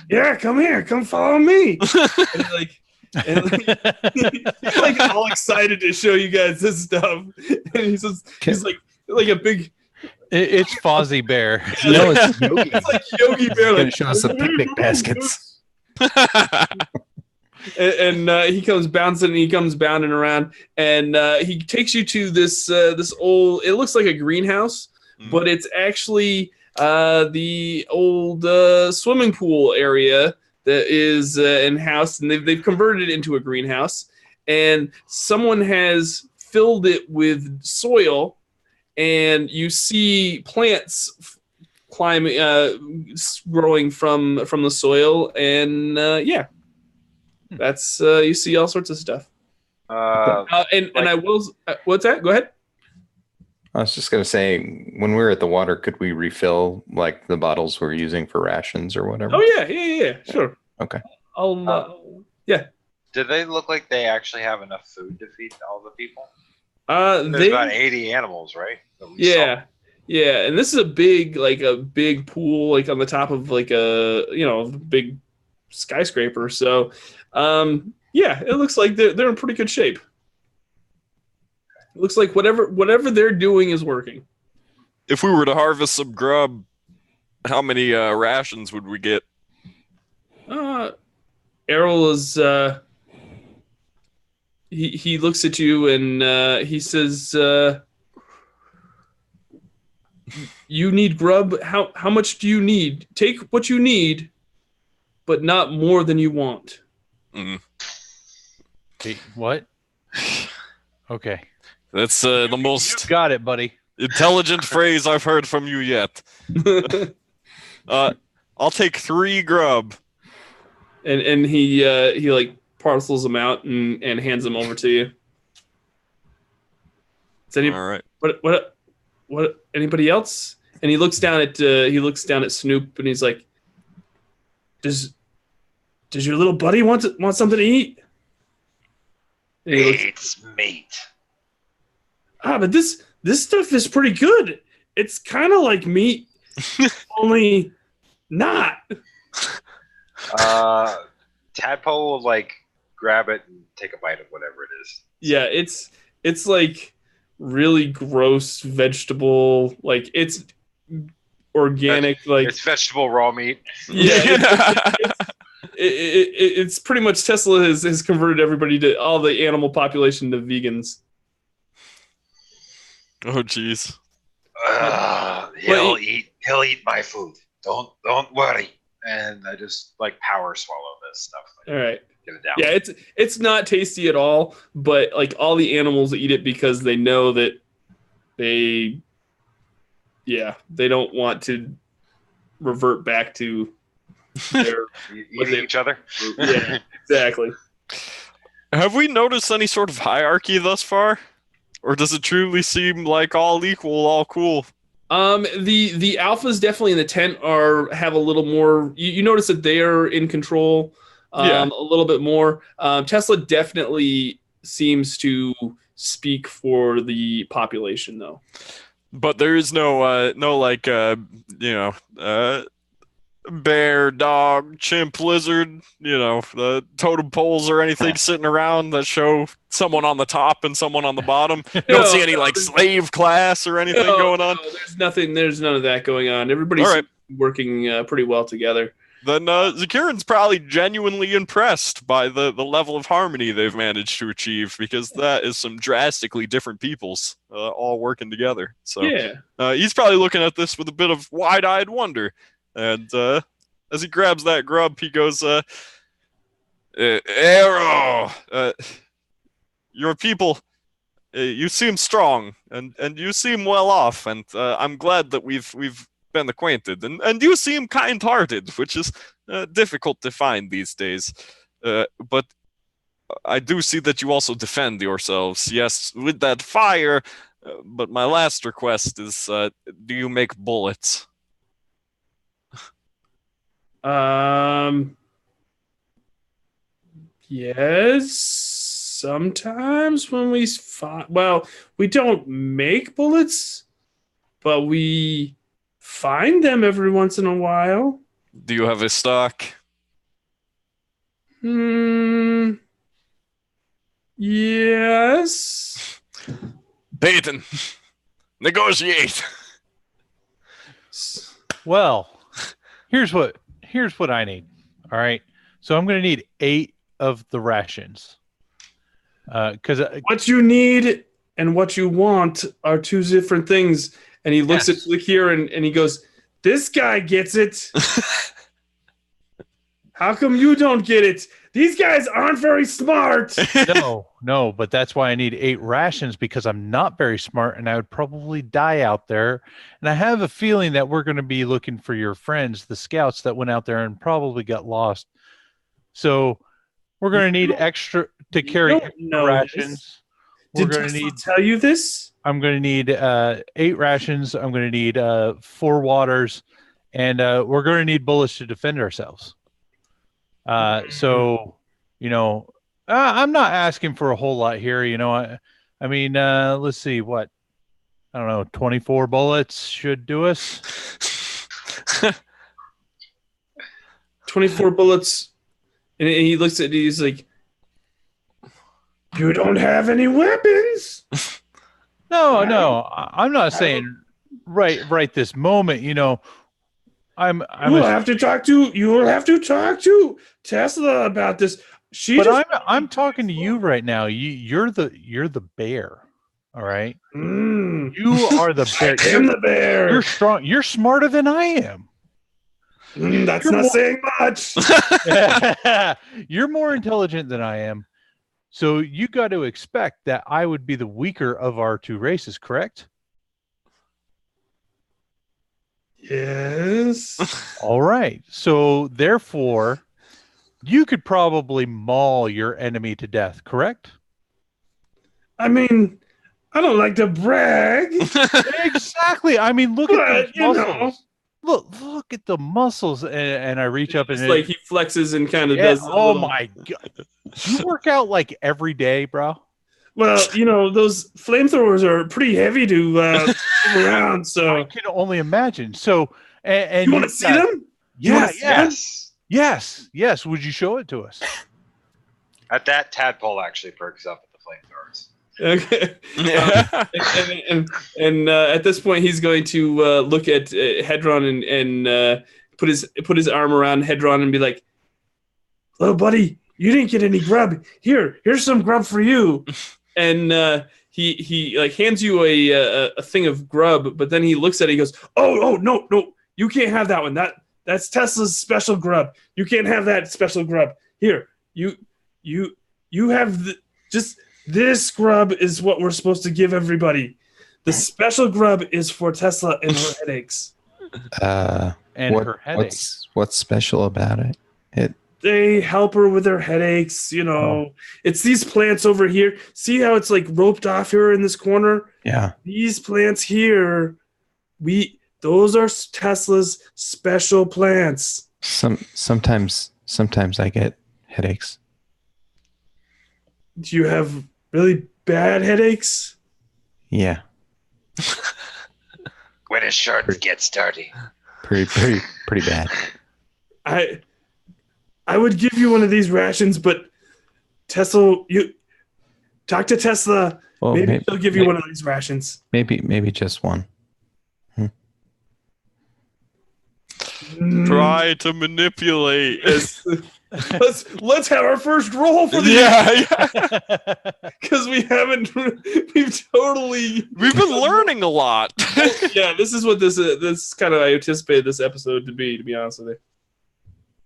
Yeah, come here, come follow me. He's like all excited to show you guys this stuff. And he's like a big. It's Fozzie Bear. No, it's Yogi. It's like Yogi Bear. He's Like, gonna show us the picnic baskets. and he comes bouncing. He comes bounding around, and he takes you to this old. It looks like a greenhouse, but it's actually the old swimming pool area that is in house, and they've converted it into a greenhouse, and someone has filled it with soil, and you see plants climbing, growing from the soil, and that's you see all sorts of stuff. And I will. What's that? Go ahead. I was just gonna say, when we were at the water, could we refill like the bottles we're using for rations or whatever? Oh yeah, sure. Okay. Yeah. Do they look like they actually have enough food to feed all the people? There's about 80 animals, right? Yeah, and this is a big pool, like on the top of like a big skyscraper. So, it looks like they're in pretty good shape. It looks like whatever they're doing is working. If we were to harvest some grub, how many rations would we get? Errol is he looks at you and he says, "You need grub. How much do you need? Take what you need, but not more than you want." Mm-hmm. Hey, what? Okay. That's the most You got it, buddy. intelligent phrase I've heard from you yet. I'll take 3 grub. And he like parcels them out and hands them over to you. All right. What? Anybody else? And he looks down at Snoop and he's like, Does your little buddy want something to eat? And he looks, It's meat. but this stuff is pretty good. It's kind of like meat, only not. Tadpole will like grab it and take a bite of whatever it is. Yeah, it's like really gross vegetable. Like it's organic. Like It's vegetable raw meat. yeah, it's pretty much Tesla has converted everybody to all the animal population to vegans. Oh, jeez. He'll eat my food. Don't worry. And I just like power swallow this stuff. All right. Get it down. Yeah, it's not tasty at all, but like all the animals eat it because they know that they don't want to revert back to their Eating each other. Yeah, exactly. Have we noticed any sort of hierarchy thus far? Or does it truly seem like all equal, all cool? The alphas definitely in the tent have a little more. You notice that they're in control a little bit more. Tesla definitely seems to speak for the population, though. But there is no bear, dog, chimp, lizard, the totem poles or anything sitting around that show someone on the top and someone on the bottom. You don't see any slave class or anything going on. No, there's none of that going on. Everybody's working pretty well together. Then Zakiran's probably genuinely impressed by the level of harmony they've managed to achieve, because that is some drastically different peoples all working together. So he's probably looking at this with a bit of wide-eyed wonder. And as he grabs that grub, he goes, Arrow, your people, you seem strong, and you seem well off, and I'm glad that we've been acquainted, and you seem kind-hearted, which is difficult to find these days. But I do see that you also defend yourselves, yes, with that fire. But my last request is, do you make bullets? Yes, sometimes when we fight. Well, we don't make bullets, but we find them every once in a while. Do you have a stock? Yes. Peyton, negotiate. Well, here's what I need. All right. So I'm going to need 8 of the rations. Because What you need and what you want are two different things. And he looks at Flickir and he goes, "This guy gets it. How come you don't get it? These guys aren't very smart." No, but that's why I need 8 rations, because I'm not very smart and I would probably die out there. And I have a feeling that we're going to be looking for your friends, the scouts that went out there and probably got lost. So we're going to need extra to carry extra rations. We're Did going to Tesla need. tell you this? I'm going to need 8 rations. I'm going to need 4 waters, and we're going to need bullets to defend ourselves. So, I'm not asking for a whole lot here. I mean, let's see what, I don't know, 24 bullets should do us. 24 bullets. And he looks at it, he's like, "You don't have any weapons?" No, I'm not saying right this moment. You will have to talk to Tesla about this. I'm talking to you right now. You're the bear. All right. You are the bear. I am the bear. You're strong. You're smarter than I am. That's not saying much. You're more intelligent than I am. So you got to expect that I would be the weaker of our 2 races, correct? Yes. All right. So therefore, you could probably maul your enemy to death, correct? I mean, I don't like to brag. Exactly. I mean, look at the muscles. Know. Look at the muscles, and I reach up and like he flexes and kind of does. Oh my god! You work out like every day, bro. Well, those flamethrowers are pretty heavy to move around. So I can only imagine. So, and you want to see them? Yes. Would you show it to us? At that, Tadpole actually perks up at the flamethrowers. Okay. And at this point, he's going to look at Hedron and put his arm around Hedron and be like, "Little buddy, you didn't get any grub. Here's some grub for you." And he like hands you a thing of grub, but then he looks at it. He goes, "Oh no, you can't have that one. That's Tesla's special grub. You can't have that special grub. Here, you have just." This grub is what we're supposed to give everybody. The special grub is for Tesla and her headaches. Her headaches. What's special about it? They help her with her headaches. It's these plants over here. See how it's like roped off here in this corner? Yeah. These plants here, those are Tesla's special plants. Sometimes I get headaches. Do you have really bad headaches? Yeah. When his shorts get dirty. Pretty bad. I would give you one of these rations, but Tesla, you talk to Tesla. Well, maybe she'll give you one of these rations. Maybe just one. Try to manipulate. Let's have our first roll for the because we've been learning a lot. Yeah, this is what this kind of I anticipated this episode to be honest with you.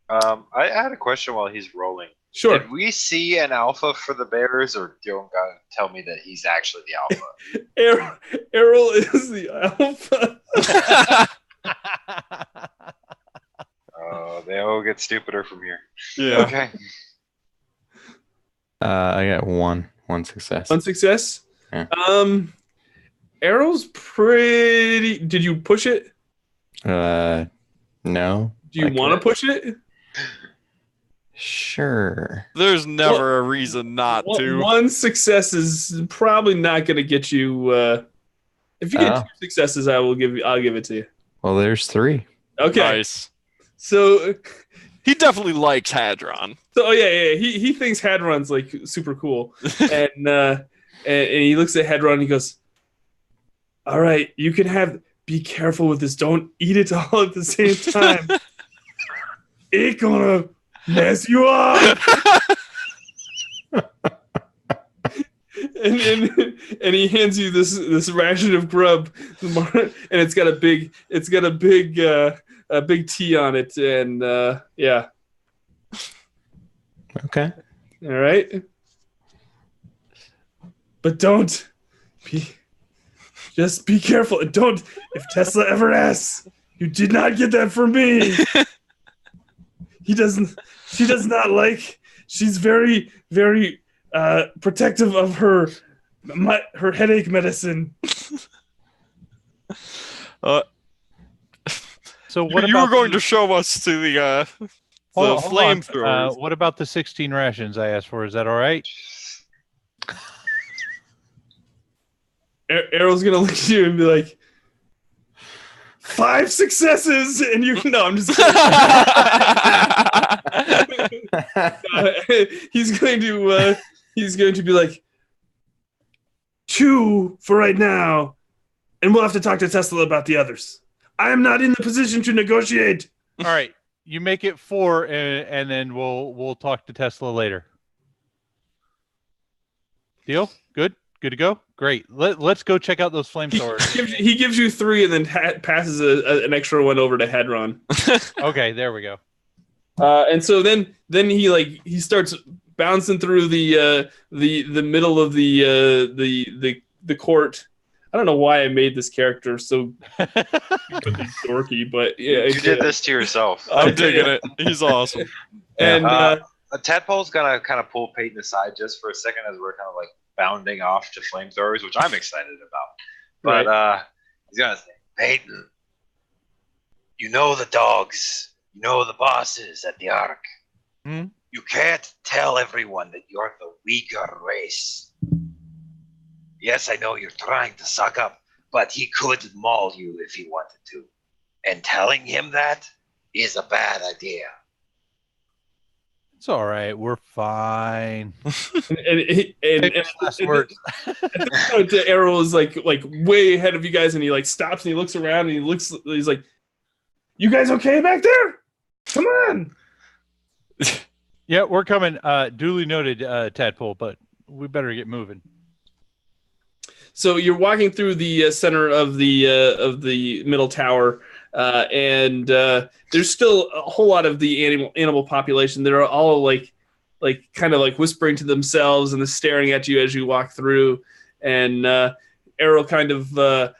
I had a question while he's rolling. Sure. Did we see an alpha for the Bears, or don't gotta tell me that he's actually the alpha? Errol is the alpha. They all get stupider from here. Yeah. Okay. I got one success. One success. Yeah. Errol's pretty. Did you push it? No. Do you want to push it? Sure. There's never a reason not to. One success is probably not going to get you. If you get 2 successes, I'll give it to you. Well, there's 3. Okay. Nice. So He definitely likes Hadron. So yeah. He thinks Hadron's like super cool, and he looks at Hadron and he goes, "All right, you can have. Be careful with this. Don't eat it all at the same time. It's gonna mess you up." and he hands you this ration of grub, and it's got a big T on it, and yeah. Okay. All right. But just be careful. And don't, if Tesla ever asks, you did not get that from me. She does not like, she's very, very protective of her headache medicine. So what you about were going to show us to the hold on. flamethrowers. What about the 16 rations I asked for? Is that all right? Errol's gonna look at you and be like, 5 successes, and you no, I'm just kidding. He's going to be like, 2 for right now, and we'll have to talk to Tesla about the others. I am not in the position to negotiate. All right, you make it 4, and then we'll talk to Tesla later. Deal? Good to go. Great. Let's go check out those flamethrowers. He gives you 3, and then passes an extra one over to Hadron. Okay, there we go. And so then he starts bouncing through the middle of the court. I don't know why I made this character so dorky, but yeah, You did this to yourself. I'm digging it. He's awesome. And Tadpole's gonna kind of pull Peyton aside just for a second as we're kind of like bounding off to flamethrowers, which I'm excited about. But he's gonna say, Peyton, you know the dogs, you know the bosses at the Ark. Hmm? You can't tell everyone that you're the weaker race. Yes, I know you're trying to suck up, but he could maul you if he wanted to. And telling him that is a bad idea. It's all right. We're fine. and Last words. Arrow is like way ahead of you guys, and he like stops and he looks around and he's like, "You guys okay back there? Come on!" Yeah, we're coming. Duly noted, Tadpole, but we better get moving. So you're walking through the center of the middle tower, and there's still a whole lot of the animal population. They're all like kind of like whispering to themselves and staring at you as you walk through. And Arrow kind of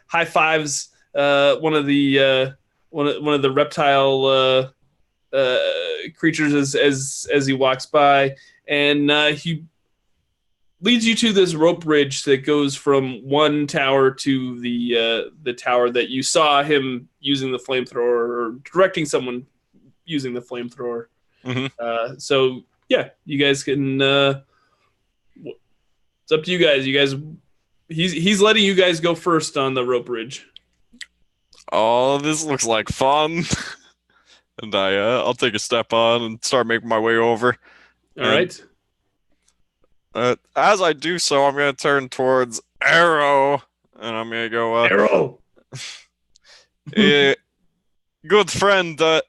high fives one of the reptile creatures as he walks by, and he leads you to this rope bridge that goes from one tower to the tower that you saw him using the flamethrower, or directing someone using the flamethrower. Mm-hmm. So yeah, you guys can. It's up to you guys. You guys, he's letting you guys go first on the rope bridge. Oh, this looks like fun. And I'll take a step on and start making my way over. All right. As I do so, I'm going to turn towards Arrow, and I'm going to go, Arrow! Good friend, the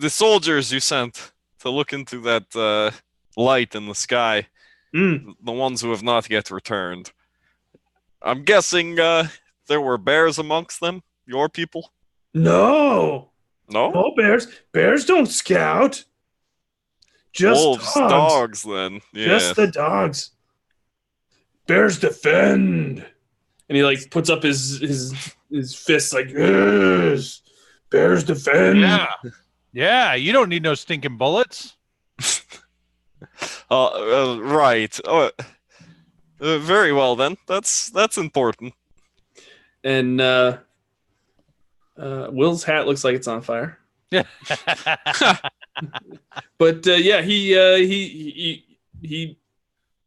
soldiers you sent to look into that light in the sky, the ones who have not yet returned. I'm guessing there were bears amongst them, your people? No! No? No bears. Bears don't scout. Just Wolves, dogs then. Yeah. Just the dogs. Bears defend. And he like puts up his fists like, yes, bears defend. Yeah, you don't need no stinking bullets. Right. Very well then. That's important. And Will's hat looks like it's on fire. Yeah. But yeah, he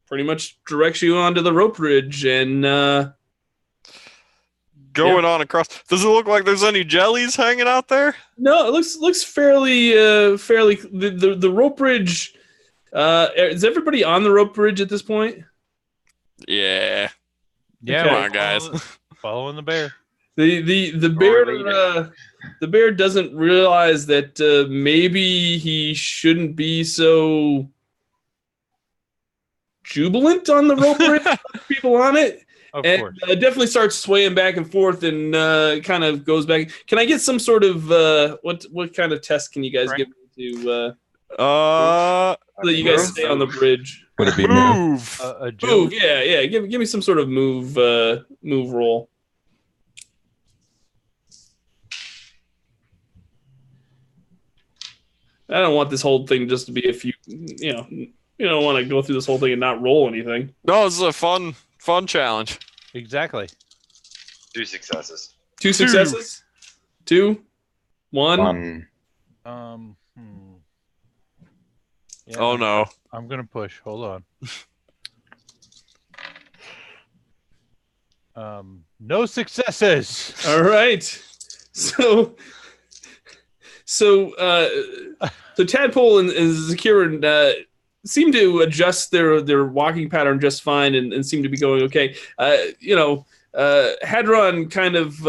pretty much directs you onto the rope bridge, and going on across. Does it look like there's any jellies hanging out there? No, it looks fairly the rope bridge. Is everybody on the rope bridge at this point? Yeah. Yeah, Come Okay. on, guys. Following the bear. The Or bear the bear doesn't realize that maybe he shouldn't be so jubilant on the rope bridge. People on it. Of And course. definitely starts swaying back and forth and kind of goes back. Can I get some sort of what kind of test can you guys Strength? give me to Uh, so that you guys stay on the bridge? Would it be move? move. Move, yeah. Give me some sort of move roll. I don't want this whole thing just to be a few. You don't want to go through this whole thing and not roll anything. No, this is a fun challenge. Exactly. 2 successes. 2 successes. 2, 1. Yeah, Oh no. I'm gonna push. Hold on. No successes. All right. So Tadpole and Zakiran seem to adjust their walking pattern just fine and seem to be going okay. Hadron kind of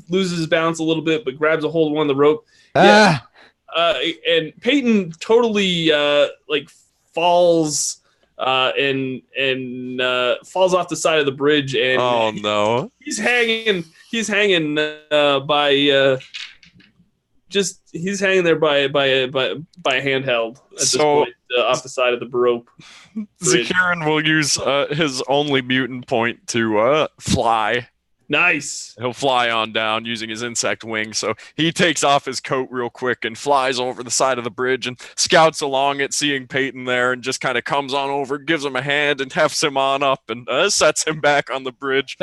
loses his balance a little bit, but grabs a hold of one of the rope. Ah! And Peyton totally falls and falls off the side of the bridge, and Oh no. he's hanging by he's hanging there by a handheld at this point off the side of the rope. Bridge. Zakiran will use his only mutant point to fly. Nice. He'll fly on down using his insect wings. So he takes off his coat real quick and flies over the side of the bridge and scouts along it, seeing Peyton there, and just kind of comes on over, gives him a hand, and hefts him on up and sets him back on the bridge.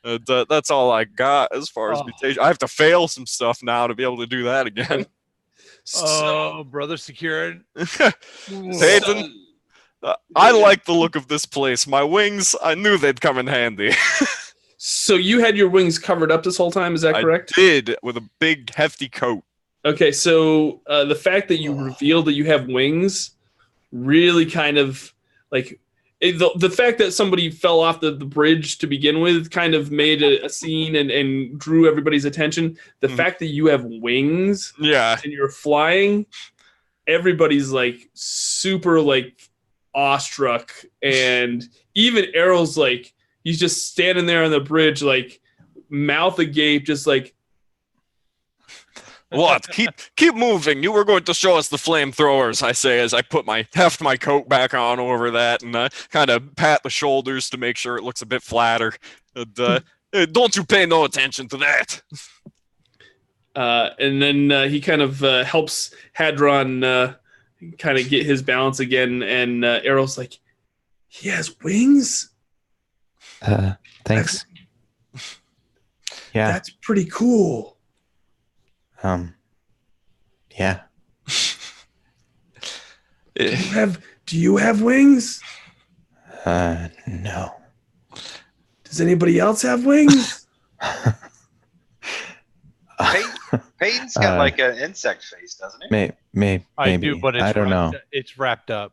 And that's all I got as far as mutation. I have to fail some stuff now to be able to do that again. Oh, brother Secured. Peyton, I like the look of this place. My wings, I knew they'd come in handy. So you had your wings covered up this whole time, is that correct? I did, with a big, hefty coat. Okay, so the fact that you revealed that you have wings really kind of like the fact that somebody fell off the bridge to begin with kind of made a scene and drew everybody's attention. The fact that you have wings, yeah, and you're flying, everybody's like super like awestruck, and even Errol's like he's just standing there on the bridge, like mouth agape, just like. What? Keep moving. You were going to show us the flamethrowers, I say, as I heft my coat back on over that and kind of pat the shoulders to make sure it looks a bit flatter. And, don't you pay no attention to that. And then he kind of helps Hadron kind of get his balance again, and Errol's like, he has wings? Thanks. Yeah. That's pretty cool. Yeah. Do you have wings? No. Does anybody else have wings? Peyton's got like an insect face, doesn't he? Maybe. I do, but I don't know. It's wrapped up.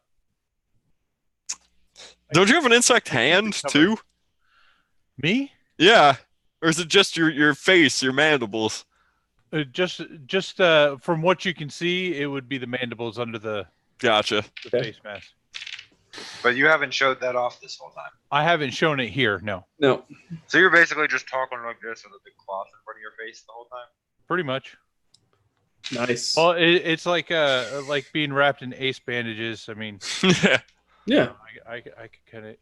Don't you have an insect hand, too? Me? Yeah. Or is it just your face, your mandibles? Just from what you can see, it would be the mandibles under the Gotcha. face mask. But you haven't showed that off this whole time. I haven't shown it here, no. No. So you're basically just talking like this with a big cloth in front of your face the whole time? Pretty much. Nice. Well, it's like being wrapped in ace bandages. I mean, Yeah. Yeah. I could kind of,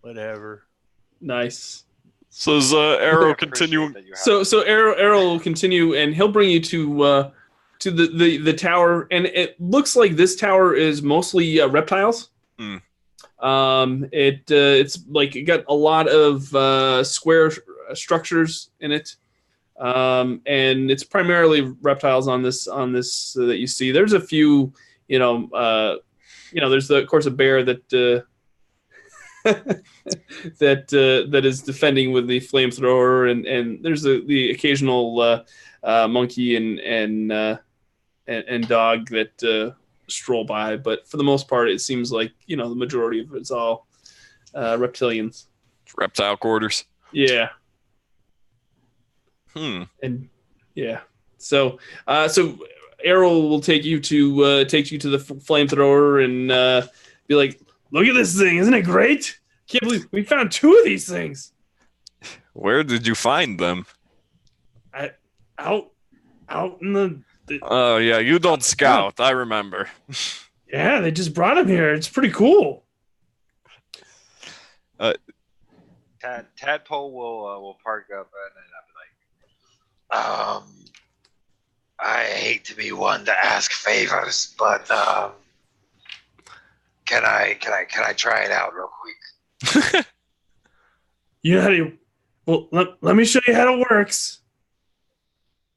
whatever. Nice. So is Arrow continuing? So Errol will continue, and he'll bring you to the tower, and it looks like this tower is mostly reptiles. It's like it got a lot of square structures in it, and it's primarily reptiles on this that you see. There's a few, there's of course a bear that that is defending with the flamethrower, and there's the occasional monkey and dog that stroll by, but for the most part, it seems like the majority of it's all reptilians. Reptile quarters. Yeah. And yeah, so Errol will take you to the flamethrower and be like, "Look at this thing! Isn't it great? Can't believe we found 2 of these things." Where did you find them? Out in the. Oh yeah, you don't scout. I remember. Yeah, they just brought him here. It's pretty cool. Tadpole will park up and I'll be like, I hate to be one to ask favors, but can I try it out real quick? You know how to. Well, let me show you how it works.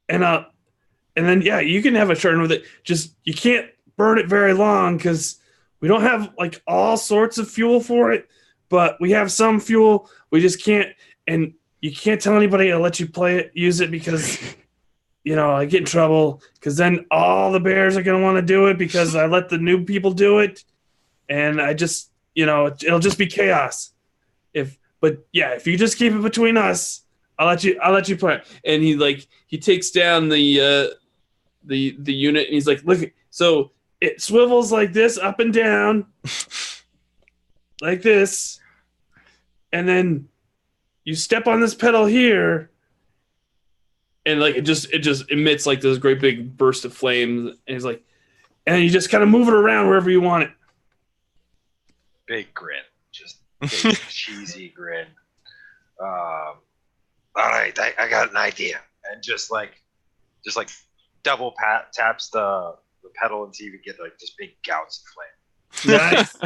And then you can have a turn with it. Just you can't burn it very long because we don't have like all sorts of fuel for it, but we have some fuel. We just can't, and you can't tell anybody to let you use it because I get in trouble because then all the bears are gonna want to do it because I let the new people do it, and I just it'll just be chaos. If you just keep it between us, I'll let you play. And he takes down the unit and he's like, look, so it swivels like this up and down like this, and then you step on this pedal here and like it just emits like this great big burst of flames, and he's like, and you just kind of move it around wherever you want it. Big grin, just big cheesy grin. All right, I got an idea, and just like double taps the pedal until you get like just big gouts of flame. Nice.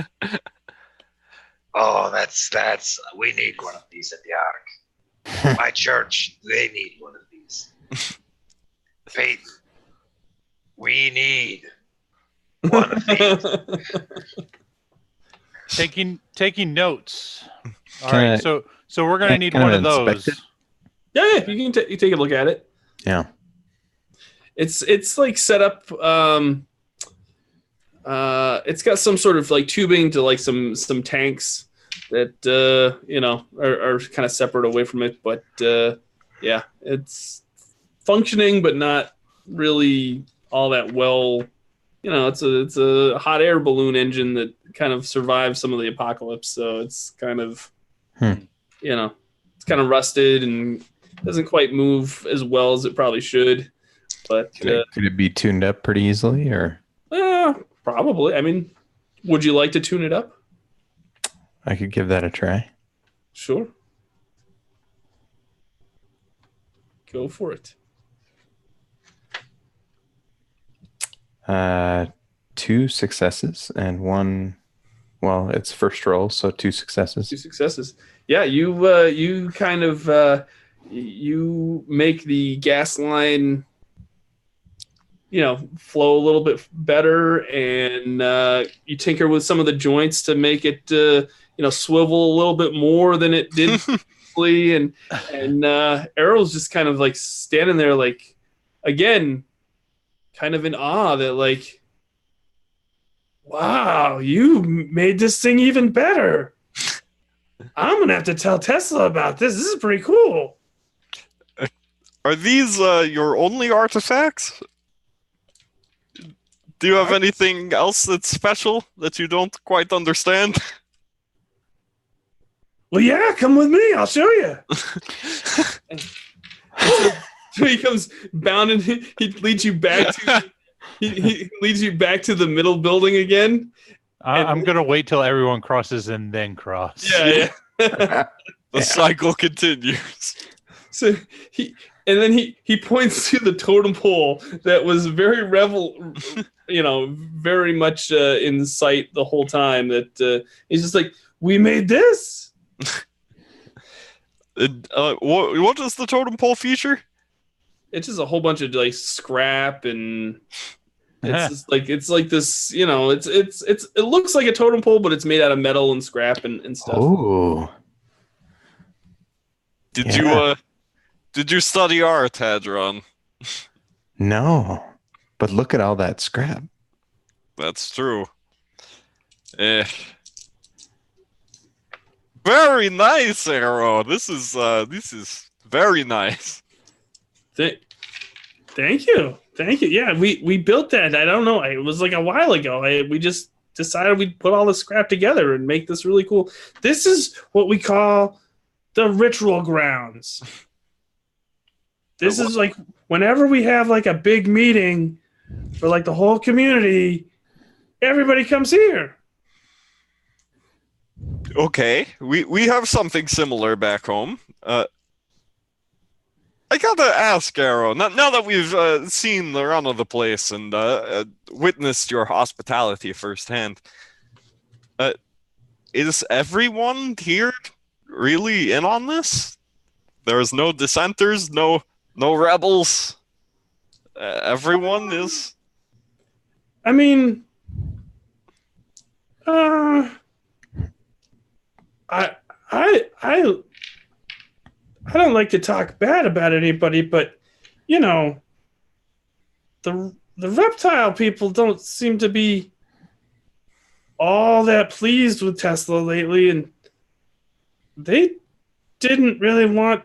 Oh, that's we need one of these at the Ark. My church, they need one of these. Peyton, we need one of these. Taking notes. All right, so we're gonna need one of those. Yeah, you can you take a look at it. Yeah, it's like set up. It's got some sort of like tubing to like some tanks that are kind of separate away from it, but yeah, it's functioning, but not really all that well. It's a hot air balloon engine that kind of survived some of the apocalypse, so it's kind of it's kind of rusted and doesn't quite move as well as it probably should. But could it be tuned up pretty easily, or? Probably. I mean, would you like to tune it up? I could give that a try. Sure. Go for it. 2 successes and 1. Well, it's first roll, so 2 successes. 2 successes. Yeah, you kind of you make the gas line flow a little bit better, and you tinker with some of the joints to make it swivel a little bit more than it did previously, and Errol's just kind of like standing there like, again, kind of in awe that like, wow, you made this thing even better. I'm gonna have to tell Tesla about this. This is pretty cool. Are these your only artifacts? Do you have anything else that's special that you don't quite understand? Well, yeah, come with me. I'll show you. So he comes bounding. He leads you back to. He leads you back to the middle building again. I'm gonna wait till everyone crosses and then cross. Yeah. The cycle continues. So he points to the totem pole that was very very much in sight the whole time. That he's just like, we made this. What does the totem pole feature? It's just a whole bunch of like scrap, and it's just like this. It looks like a totem pole, but it's made out of metal and scrap and stuff. Oh, Did you study art, Hadron? No, but look at all that scrap. That's true. Very nice, Arrow. This is very nice. Thank you. Yeah, we built that. I don't know. It was like a while ago. We just decided we'd put all the scrap together and make this really cool. This is what we call the ritual grounds. This is like whenever we have like a big meeting for like the whole community, everybody comes here. Okay, we have something similar back home. I gotta ask, Arrow. Now that we've seen the run of the place and witnessed your hospitality firsthand, is everyone here really in on this? There's no dissenters, no rebels. Everyone is. I mean, I don't like to talk bad about anybody, but you know, the reptile people don't seem to be all that pleased with Tesla lately, and they didn't really want.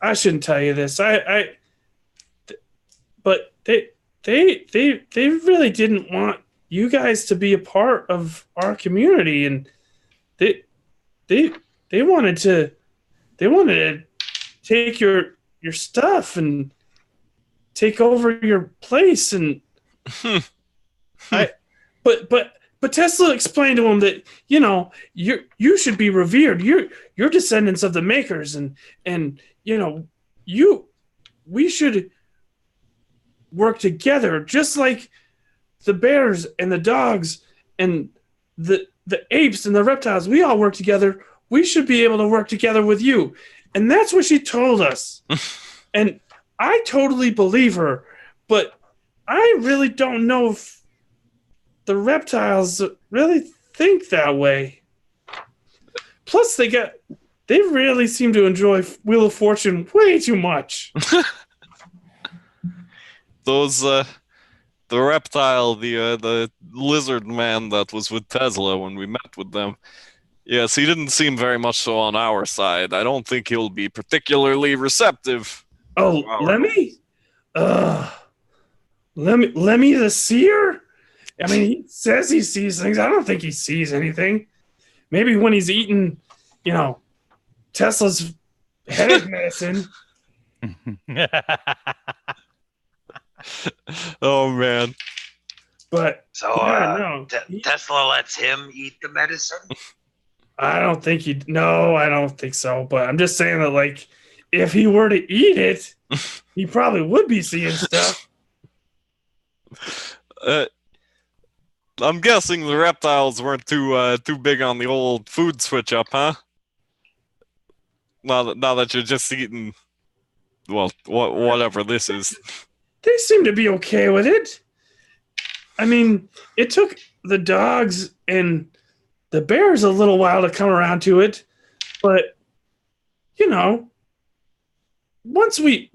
I shouldn't tell you this. But they really didn't want you guys to be a part of our community, and they wanted to take your stuff and take over your place, and but Tesla explained to him that you should be revered. You're descendants of the makers, and we should work together, just like the bears and the dogs and the apes and the reptiles. We all work together. We should be able to work together with you. And that's what she told us. And I totally believe her, but I really don't know if the reptiles really think that way. Plus, they really seem to enjoy Wheel of Fortune way too much. Those the reptile, the lizard man that was with Tesla when we met with them. Yes, he didn't seem very much so on our side. I don't think he'll be particularly receptive. Oh, Lemmy? Lemmy the seer? I mean, he says he sees things. I don't think he sees anything. Maybe when he's eating, Tesla's headache medicine. Oh, man. But so Tesla lets him eat the medicine? I don't think I don't think so. But I'm just saying that, like, if he were to eat it, he probably would be seeing stuff. I'm guessing the reptiles weren't too big on the old food switch up, huh? Now that you're just eating, whatever this is. They seem to be okay with it. I mean, it took the dogs and the bears a little while to come around to it, but once you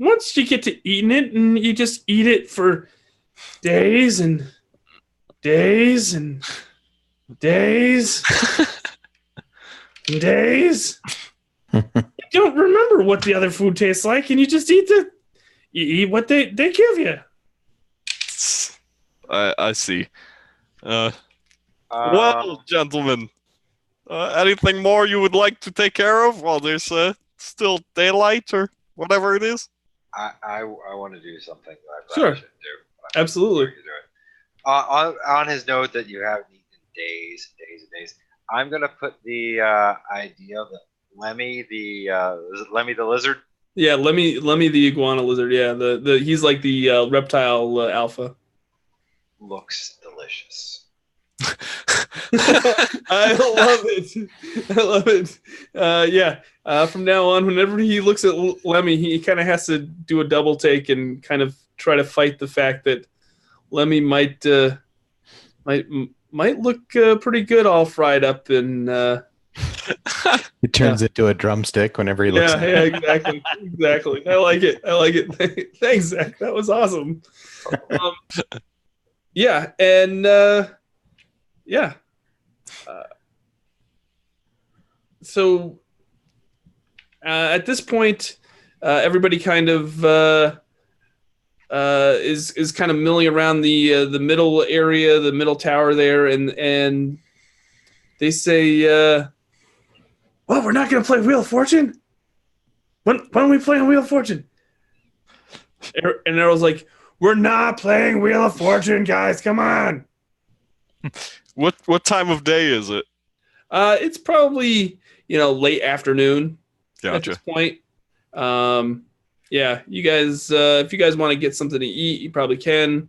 get to eating it, and you just eat it for days and days and days and days, you don't remember what the other food tastes like, and you just eat what they give you. I see. Well, gentlemen, anything more you would like to take care of while there's still daylight or whatever it is? I want to do something that I Sure. should do. Absolutely. On his note that you haven't eaten in days and days and days, I'm gonna put the idea that Lemmy is it Lemmy the lizard? Yeah, Lemmy the iguana lizard. Yeah, he's like the reptile alpha. Looks delicious. I love it. Yeah. From now on, whenever he looks at Lemmy, he kind of has to do a double take and kind of try to fight the fact that Lemmy might look pretty good all fried up in It turns into a drumstick whenever he looks at Yeah, it. exactly. I like it. Thanks, Zach. That was awesome. Yeah, and yeah. So at this point, everybody kind of is kind of milling around the middle area, the middle tower there, and they say, "Well, we're not going to play Wheel of Fortune. When are we playing Wheel of Fortune?" And Errol's like, "We're not playing Wheel of Fortune, guys. Come on." What time of day is it? It's probably late afternoon at this Gotcha. point. Yeah, you guys, if you guys want to get something to eat, you probably can.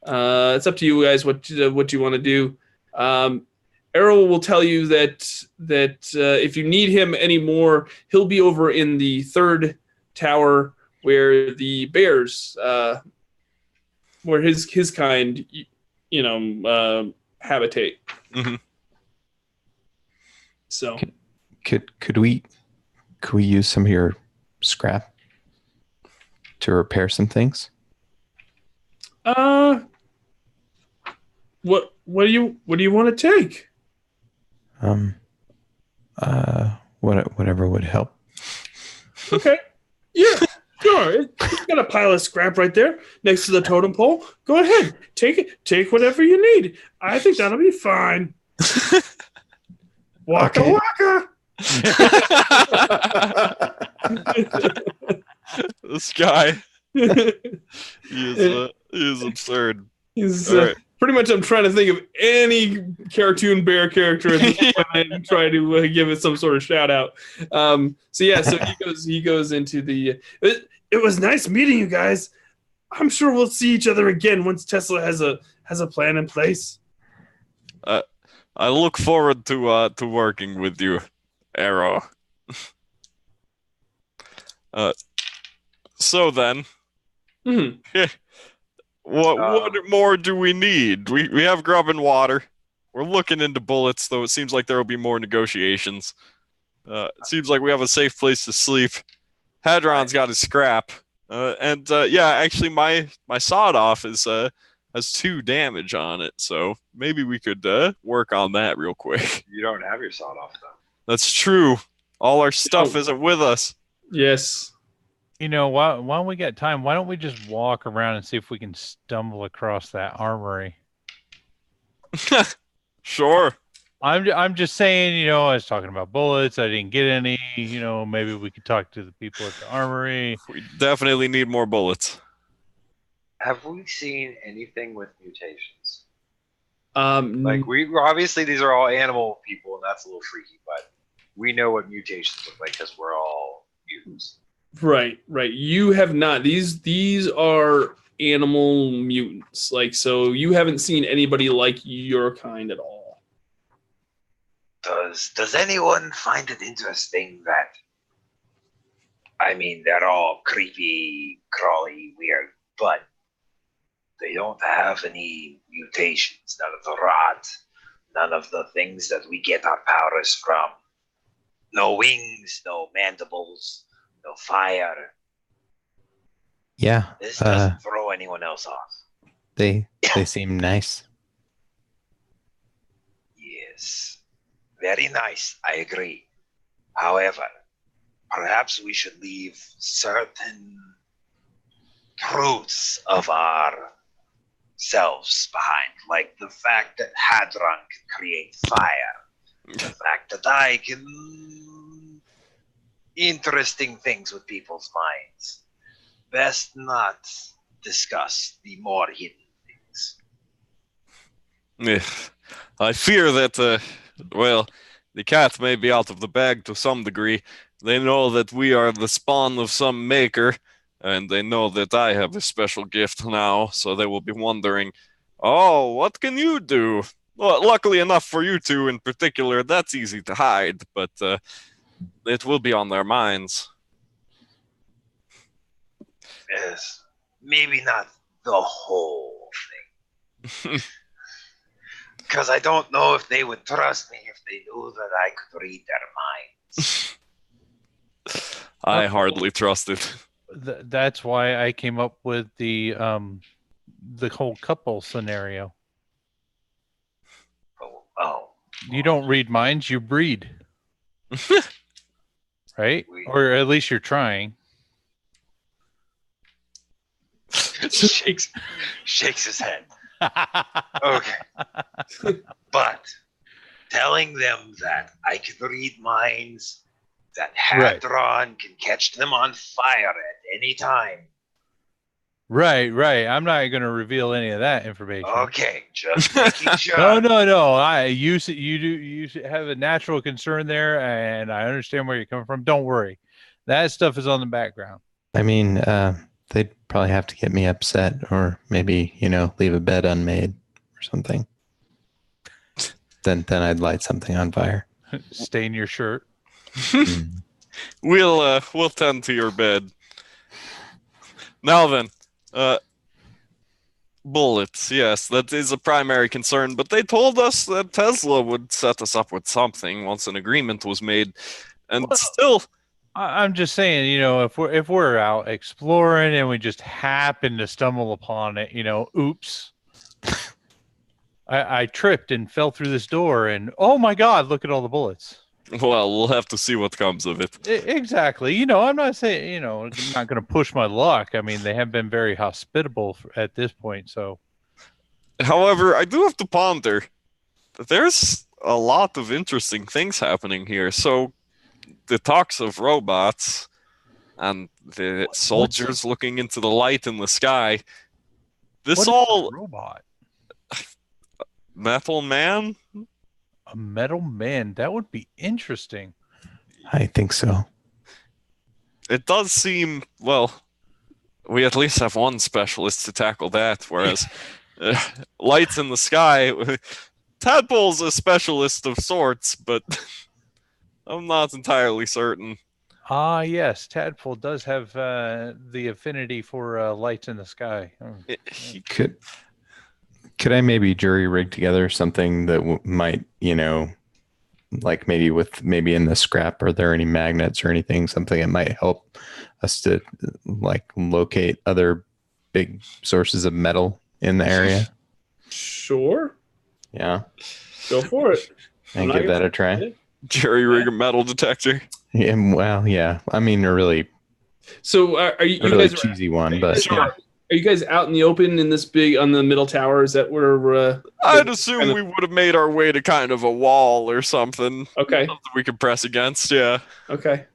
It's up to you guys what you want to do. Errol will tell you that if you need him anymore, he'll be over in the third tower where the bears, where his kind, habitate. Mhm. So Could we use some of your scrap to repair some things? what do you want to take? Whatever would help. Okay. Yeah, sure. You got a pile of scrap right there next to the totem pole. Go ahead. Take it. Take whatever you need. I think that'll be fine. Waka Okay. waka. This guy, he is absurd. He's All right. pretty much. I'm trying to think of any cartoon bear character at this point and try to give it some sort of shout out. So he goes into the. It was nice meeting you guys. I'm sure we'll see each other again once Tesla has a plan in place. I look forward to working with you, Arrow. So then, Mm-hmm. what more do we need? We have grub and water. We're looking into bullets, though it seems like there will be more negotiations. It seems like we have a safe place to sleep. Hadron's got his scrap. Actually, my sawed off has 2 damage on it, so maybe we could work on that real quick. You don't have your sawed off though. That's true. All our stuff isn't with us. Yes. While we got time, why don't we just walk around and see if we can stumble across that armory? Sure. I'm just saying, I was talking about bullets. I didn't get any. Maybe we could talk to the people at the armory. We definitely need more bullets. Have we seen anything with mutations? Like we obviously these are all animal people, and that's a little freaky. But we know what mutations look like because we're all mutants. Right. You have not. These are animal mutants. So you haven't seen anybody like your kind at all. Does anyone find it interesting that? I mean, they're all creepy, crawly, weird, but they don't have any mutations. None of the rot, none of the things that we get our powers from. No wings, no mandibles, no fire. Yeah. This doesn't throw anyone else off. They seem nice. Yes. Very nice, I agree. However, perhaps we should leave certain truths of ourselves behind, like the fact that Hadron can create fire, the fact that I can interesting things with people's minds. Best not discuss the more hidden things. I fear that, the cat may be out of the bag to some degree. They know that we are the spawn of some maker, and they know that I have a special gift now, so they will be wondering, oh, what can you do? Well, luckily enough for you two in particular, that's easy to hide, but it will be on their minds. Yes, maybe not the whole thing. Because I don't know if they would trust me if they knew that I could read their minds. I hardly trust it. That's why I came up with the whole couple scenario. Oh. You don't read minds, you breed. Right? We- Or at least you're trying. Shakes his head. Okay. But telling them that I can read minds, that Right. Hadron can catch them on fire at any time. Right. I'm not going to reveal any of that information. Okay, just making sure. No. You have a natural concern there, and I understand where you're coming from. Don't worry, that stuff is on the background. I mean, they'd probably have to get me upset, or maybe leave a bed unmade or something. Then I'd light something on fire. Stain your shirt. We'll tend to your bed. Now then, bullets. Yes, that is a primary concern. But they told us that Tesla would set us up with something once an agreement was made, and still. I'm just saying, if we're out exploring and we just happen to stumble upon it, oops. I tripped and fell through this door, and oh my God, look at all the bullets. Well, we'll have to see what comes of it. Exactly. I'm not saying, I'm not going to push my luck. I mean, they have been very hospitable at this point. So, however, I do have to ponder that there's a lot of interesting things happening here. So, the talks of robots and the soldiers looking into the light in the sky. This all robot. Metal Man? A metal man. That would be interesting. I think so. It does seem, well, we at least have one specialist to tackle that, whereas lights in the sky, Tadpole's a specialist of sorts, but I'm not entirely certain. Ah, yes. Tadpole does have the affinity for lights in the sky. Could I maybe jury rig together something that might, like maybe in the scrap, are there any magnets or anything, something that might help us to like locate other big sources of metal in the area? Sure. Yeah. Go for it. And give that a try. Jerry rig a metal detector. Yeah, well, yeah. I mean, a really, So are you really guys cheesy one, but yeah. Are you guys out in the open in this big on the middle tower? Is that where? I'd assume we would have made our way to kind of a wall or something. Okay. Something we could press against, yeah. Okay.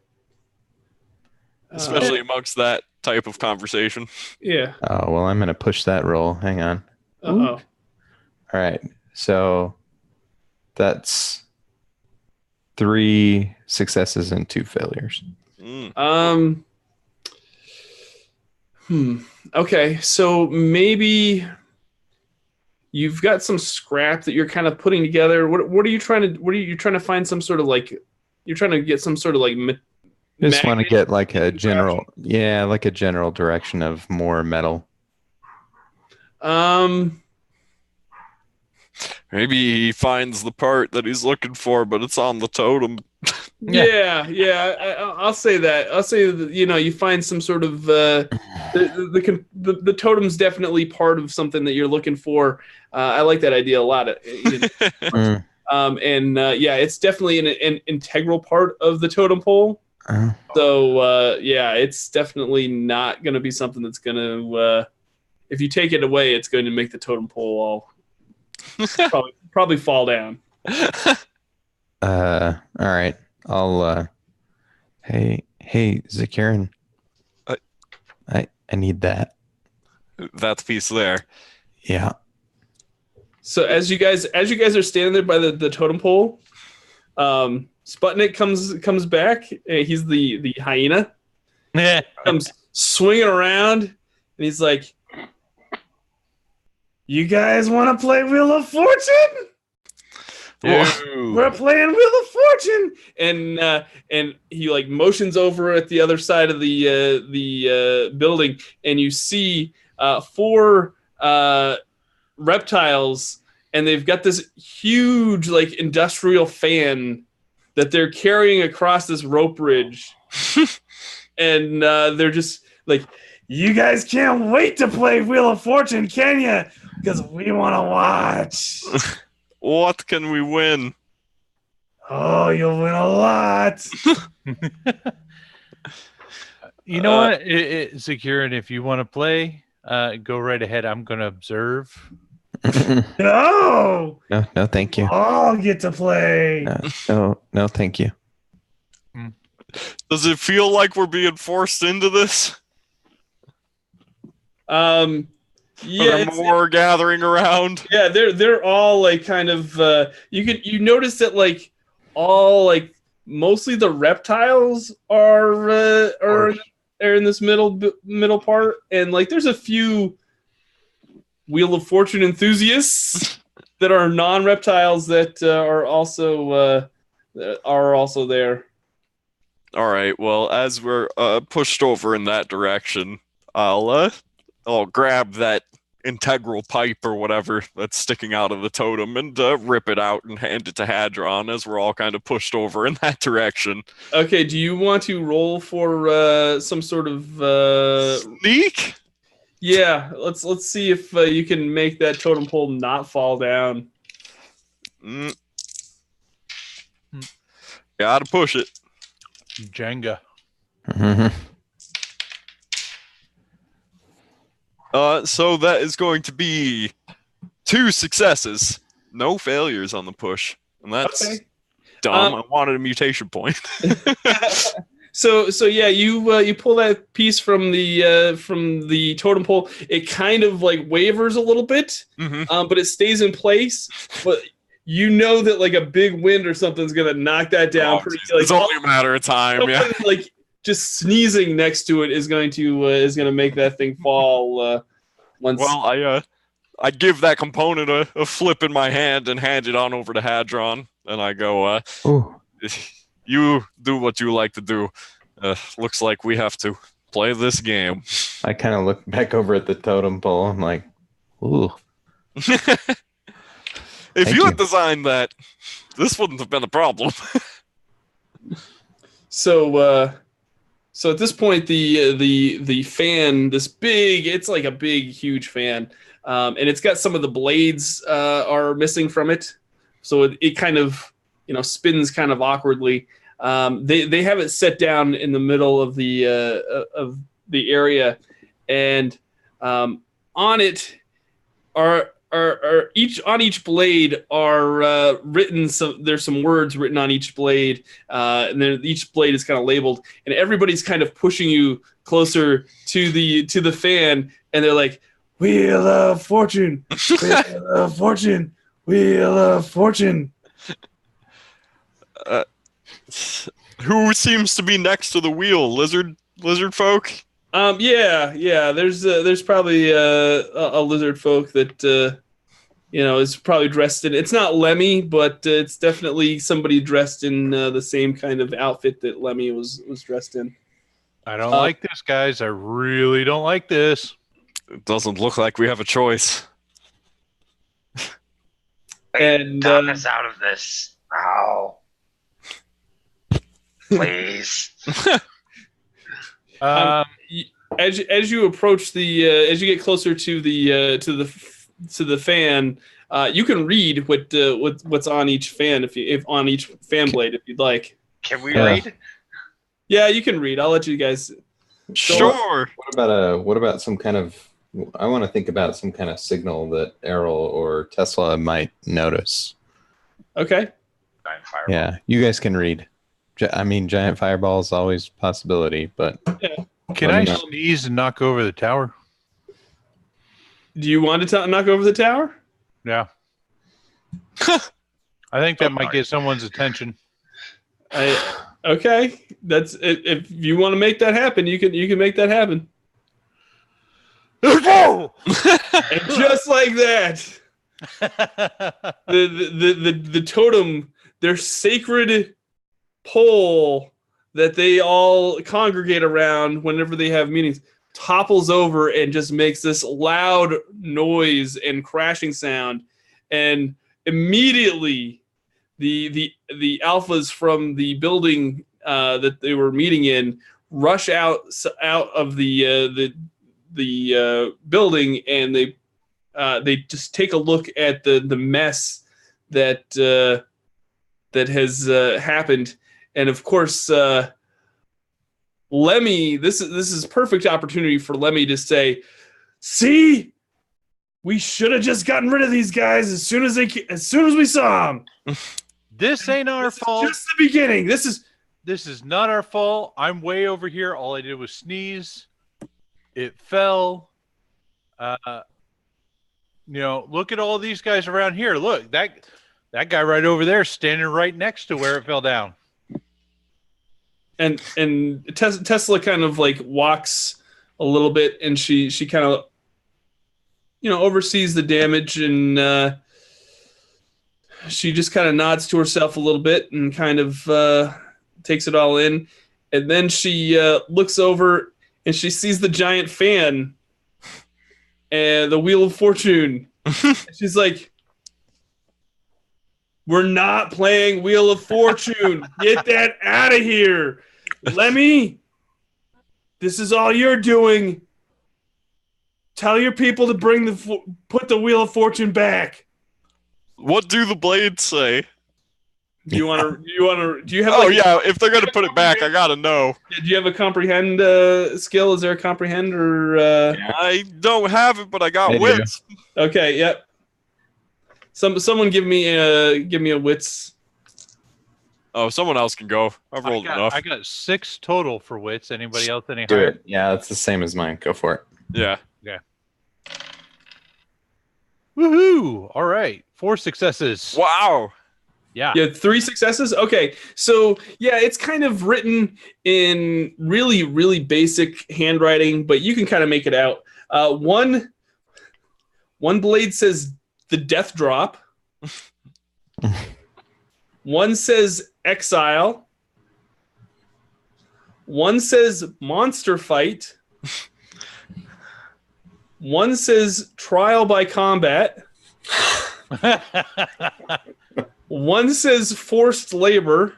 Especially amongst that type of conversation. Yeah. Oh, well, I'm going to push that roll. Hang on. Uh-oh. All right. So that's 3 successes and 2 failures. Okay, so maybe you've got some scrap that you're kind of putting together. What are you trying to? What are you trying to find? Some sort of like you're trying to get some sort of like. Just want to get like a general, like a general direction of more metal. Maybe he finds the part that he's looking for, but it's on the totem. Yeah. I'll say that. I'll say that, you find some sort of the totem's definitely part of something that you're looking for. I like that idea a lot. It's definitely an integral part of the totem pole. So it's definitely not going to be something that's going to. If you take it away, it's going to make the totem pole all probably fall down. All right. I'll hey Zakirin. I need that. That piece there. Yeah. So as you guys are standing there by the totem pole, Sputnik comes back. He's the hyena. Comes swinging around, and he's like, "You guys want to play Wheel of Fortune? We're playing Wheel of Fortune." And he like motions over at the other side of the building, and you see 4 reptiles and they've got this huge like industrial fan that they're carrying across this rope bridge. And they're just like, you guys can't wait to play Wheel of Fortune, can you? Because we want to watch. What can we win? Oh, you'll win a lot. You know what, Zakirin, if you want to play, go right ahead. I'm going to observe. No, No, thank you. I'll get to play. No, thank you. Does it feel like we're being forced into this? Yeah, Are there more gathering around? Yeah, they're all like kind of. You notice that like all like mostly the reptiles are in this middle part, and like there's a few Wheel of Fortune enthusiasts that are non-reptiles that are also there. All right. Well, as we're pushed over in that direction, I'll grab that integral pipe or whatever that's sticking out of the totem and rip it out and hand it to Hadron as we're all kind of pushed over in that direction. Okay. Do you want to roll for some sort of sneak? Yeah. Let's see if you can make that totem pole not fall down. Gotta push it. Jenga. So that is going to be 2 successes, no failures on the push, and that's dumb. I wanted a mutation point. So yeah, you pull that piece from the totem pole. It kind of like wavers a little bit, but it stays in place. But you know that like a big wind or something's gonna knock that down. Like, it's only a matter of time. Yeah, like just sneezing next to it is going to make that thing fall. Once. Well, I give that component a flip in my hand and hand it on over to Hadron, and I go, you do what you like to do. Looks like we have to play this game. I kind of look back over at the totem pole. I'm like, ooh. If you had designed that, this wouldn't have been a problem. So at this point, the fan, this big, it's like a big, huge fan, and it's got some of the blades are missing from it, so it kind of spins kind of awkwardly. They have it set down in the middle of the area, and on it are each blade are written. There's some words written on each blade, and then each blade is kind of labeled, and everybody's kind of pushing you closer to the fan, and they're like, "Wheel of Fortune, Wheel of Fortune, Wheel of Fortune." Who seems to be next to the wheel? Lizard folk? Yeah. There's probably a lizard folk that is probably dressed in. It's not Lemmy, but it's definitely somebody dressed in the same kind of outfit that Lemmy was dressed in. I don't like this, guys. I really don't like this. It doesn't look like we have a choice. And talk us out of this now. Please. As you approach as you get closer to the fan, you can read what's on each fan if on each fan blade if you'd like. Can we read? Yeah, you can read. I'll let you guys. Sure. What about some kind of? I want to think about some kind of signal that Errol or Tesla might notice. Okay. Giant fireball. Yeah, you guys can read. I mean, giant fireball is always a possibility, but can I sneeze and knock over the tower? Do you want to knock over the tower? Yeah. I think that might get someone's attention. Okay, that's if you want to make that happen, you can make that happen. And just like that, the totem, their sacred pole that they all congregate around whenever they have meetings, topples over and just makes this loud noise and crashing sound. and immediately the alphas from the building that they were meeting in rush out of the building, and they just take a look at the mess that has happened. And of course, Lemmy, this is perfect opportunity for Lemmy to say, "See, we should have just gotten rid of these guys as soon as we saw them. This ain't our fault. Just the beginning. This is not our fault. I'm way over here. All I did was sneeze. It fell. Look at all these guys around here. Look, that guy right over there standing right next to where it fell down." And Tesla kind of like walks a little bit, and she kind of oversees the damage, and she just kind of nods to herself a little bit and kind of takes it all in. And then she looks over and she sees the giant fan and the Wheel of Fortune. She's like, "We're not playing Wheel of Fortune. Get that out of here. Lemmy, this is all you're doing. Tell your people to put the Wheel of Fortune back." What do the blades say? Do you have? Oh yeah, if they're gonna put it back, I gotta know. Do you have a comprehend skill? Is there a comprehend or? I don't have it, but I got wits. Okay. Yep. Someone give me a wits. Oh, someone else can go. I've rolled enough. I got 6 total for wits. Anybody else any Do higher? it. Yeah, that's the same as mine. Go for it. Yeah. Okay. Woohoo! All right, 4 successes. Wow. Yeah. You had 3 successes? Okay. So, yeah, it's kind of written in really, really basic handwriting, but you can kind of make it out. One blade says the death drop. One says exile. One says monster fight. One says trial by combat. One says forced labor.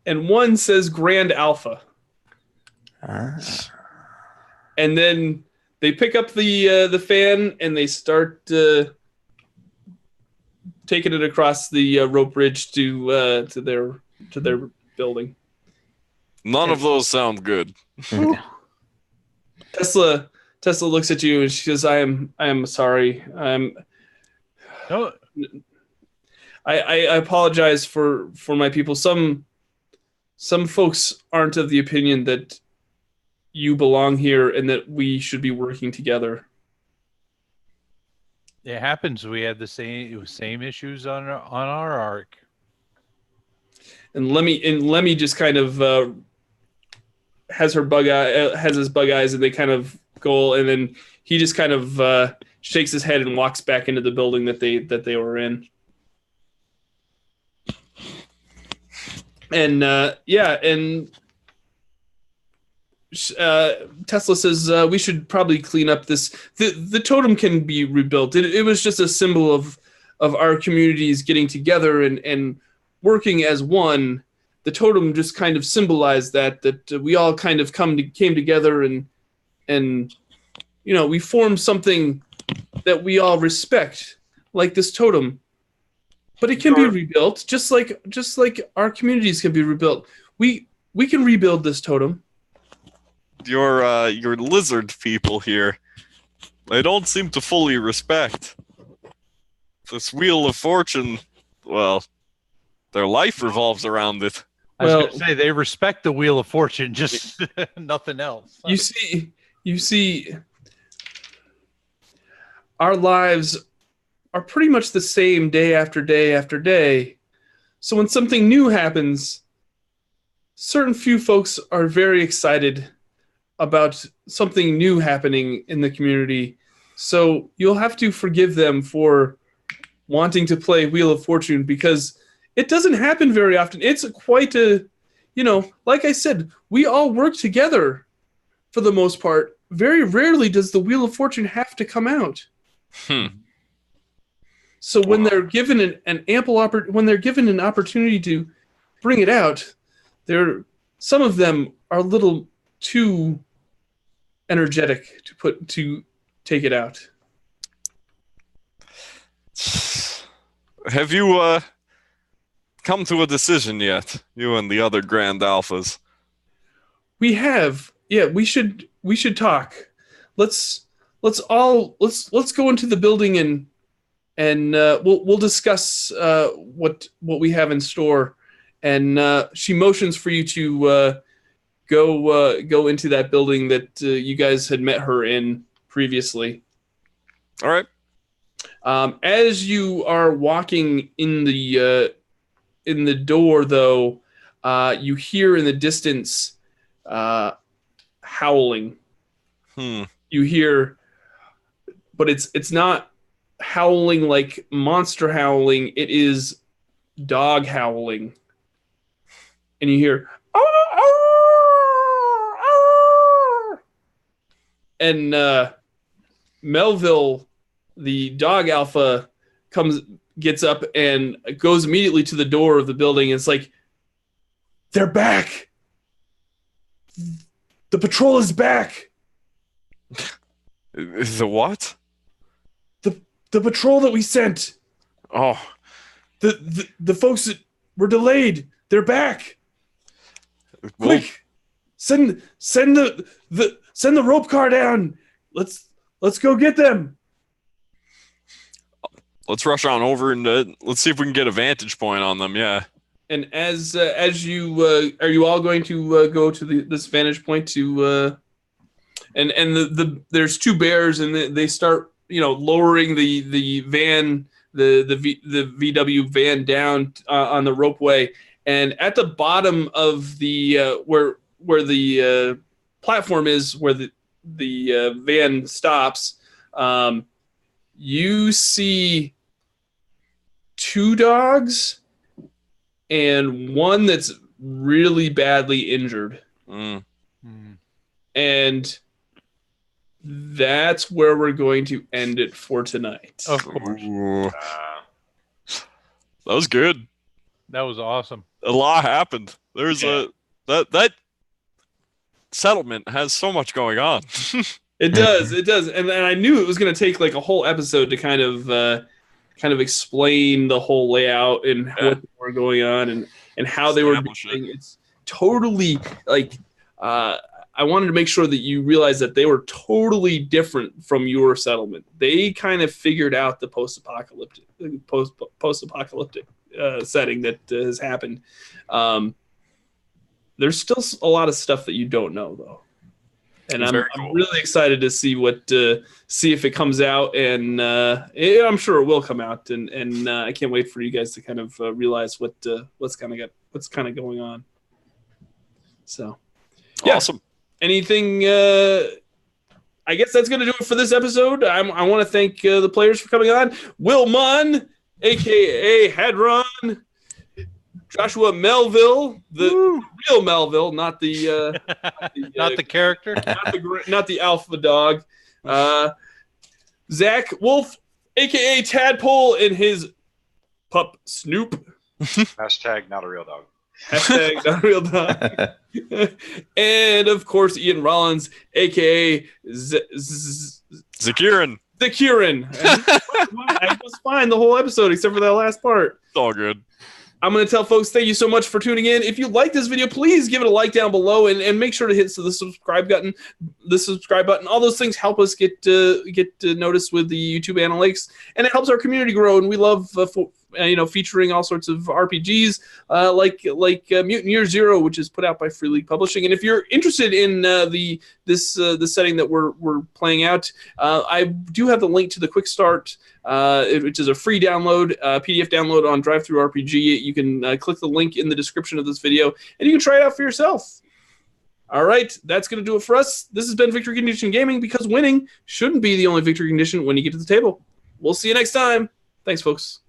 And one says grand alpha. And then they pick up the fan and they start taking it across the rope bridge to their building. None of those sound good. Tesla looks at you and she says, "I am sorry. No. I apologize for my people. Some folks aren't of the opinion that you belong here and that we should be working together." It happens. We had the same issues on our arc. And Lemmy just kind of has his bug eyes, and they kind of go, and then he just kind of shakes his head and walks back into the building that they were in. And Tesla says we should probably clean up this. The totem can be rebuilt. It was just a symbol of our communities getting together and working as one. The totem just kind of symbolized that we all kind of came together and we formed something that we all respect, like this totem. But it can be rebuilt, just like our communities can be rebuilt. We can rebuild this totem. Your lizard people here, they don't seem to fully respect this Wheel of Fortune. Well, their life revolves around it. I was going to say they respect the Wheel of Fortune, just nothing else. You see, our lives are pretty much the same day after day after day. So when something new happens, certain few folks are very excited about something new happening in the community. So you'll have to forgive them for wanting to play Wheel of Fortune, because it doesn't happen very often. It's quite like I said, we all work together for the most part. Very rarely does the Wheel of Fortune have to come out. So when they're given when they're given an opportunity to bring it out, some of them are a little too energetic to take it out. Have you come to a decision yet, you and the other Grand Alphas? We have. Yeah, we should talk. Let's go into the building and we'll discuss what we have in store. And she motions for you to go into that building that you guys had met her in previously. All right. As you are walking in the door, though, you hear in the distance howling. You hear, but it's not howling like monster howling. It is dog howling, and you hear, and Melville, the dog alpha, gets up and goes immediately to the door of the building. It's like, they're back. The patrol is back. The what? The patrol that we sent. Oh, the folks that were delayed. They're back. Well, Quick, send the rope car down. Let's go get them. let's rush on over and let's see if we can get a vantage point on them. Yeah. And as you are you all going to go to this vantage point to and there's two bears and they start lowering the van the VW van down on the ropeway, and at the bottom of the where the platform is, where the van stops, you see two dogs and one that's really badly injured. And that's where we're going to end it for tonight. Of course. That was good. That was awesome. A lot happened. There's that settlement has so much going on. It does. And I knew it was going to take like a whole episode to kind of explain the whole layout and what were going on and how they were doing. It's totally like I wanted to make sure that you realize that they were totally different from your settlement. They kind of figured out the post-apocalyptic setting that has happened. There's still a lot of stuff that you don't know, though, and I'm really excited to see see if it comes out, and I'm sure it will come out, and I can't wait for you guys to kind of realize what's kind of going on. So, yeah. Awesome. Anything? I guess that's going to do it for this episode. I want to thank the players for coming on. Will Munn, a.k.a. Hadron. Joshua Melville, the real Melville, not the not the character, not the alpha dog. Zach Wolf, a.k.a. Tadpole, and his pup Snoop. Hashtag not a real dog. Hashtag not a real dog. And of course, Ian Rollins, aka Zakirin. I was fine the whole episode except for that last part. It's all good. I'm going to tell folks, thank you so much for tuning in. If you like this video, please give it a like down below and make sure to hit the subscribe button. All those things help us get noticed with the YouTube analytics, and it helps our community grow. And we love featuring all sorts of RPGs like Mutant Year Zero, which is put out by Free League Publishing. And if you're interested in the setting that we're playing out, I do have the link to the Quick Start, which is a free download, PDF download on DriveThruRPG. You can click the link in the description of this video, and you can try it out for yourself. All right, that's going to do it for us. This has been Victory Condition Gaming, because winning shouldn't be the only victory condition when you get to the table. We'll see you next time. Thanks, folks.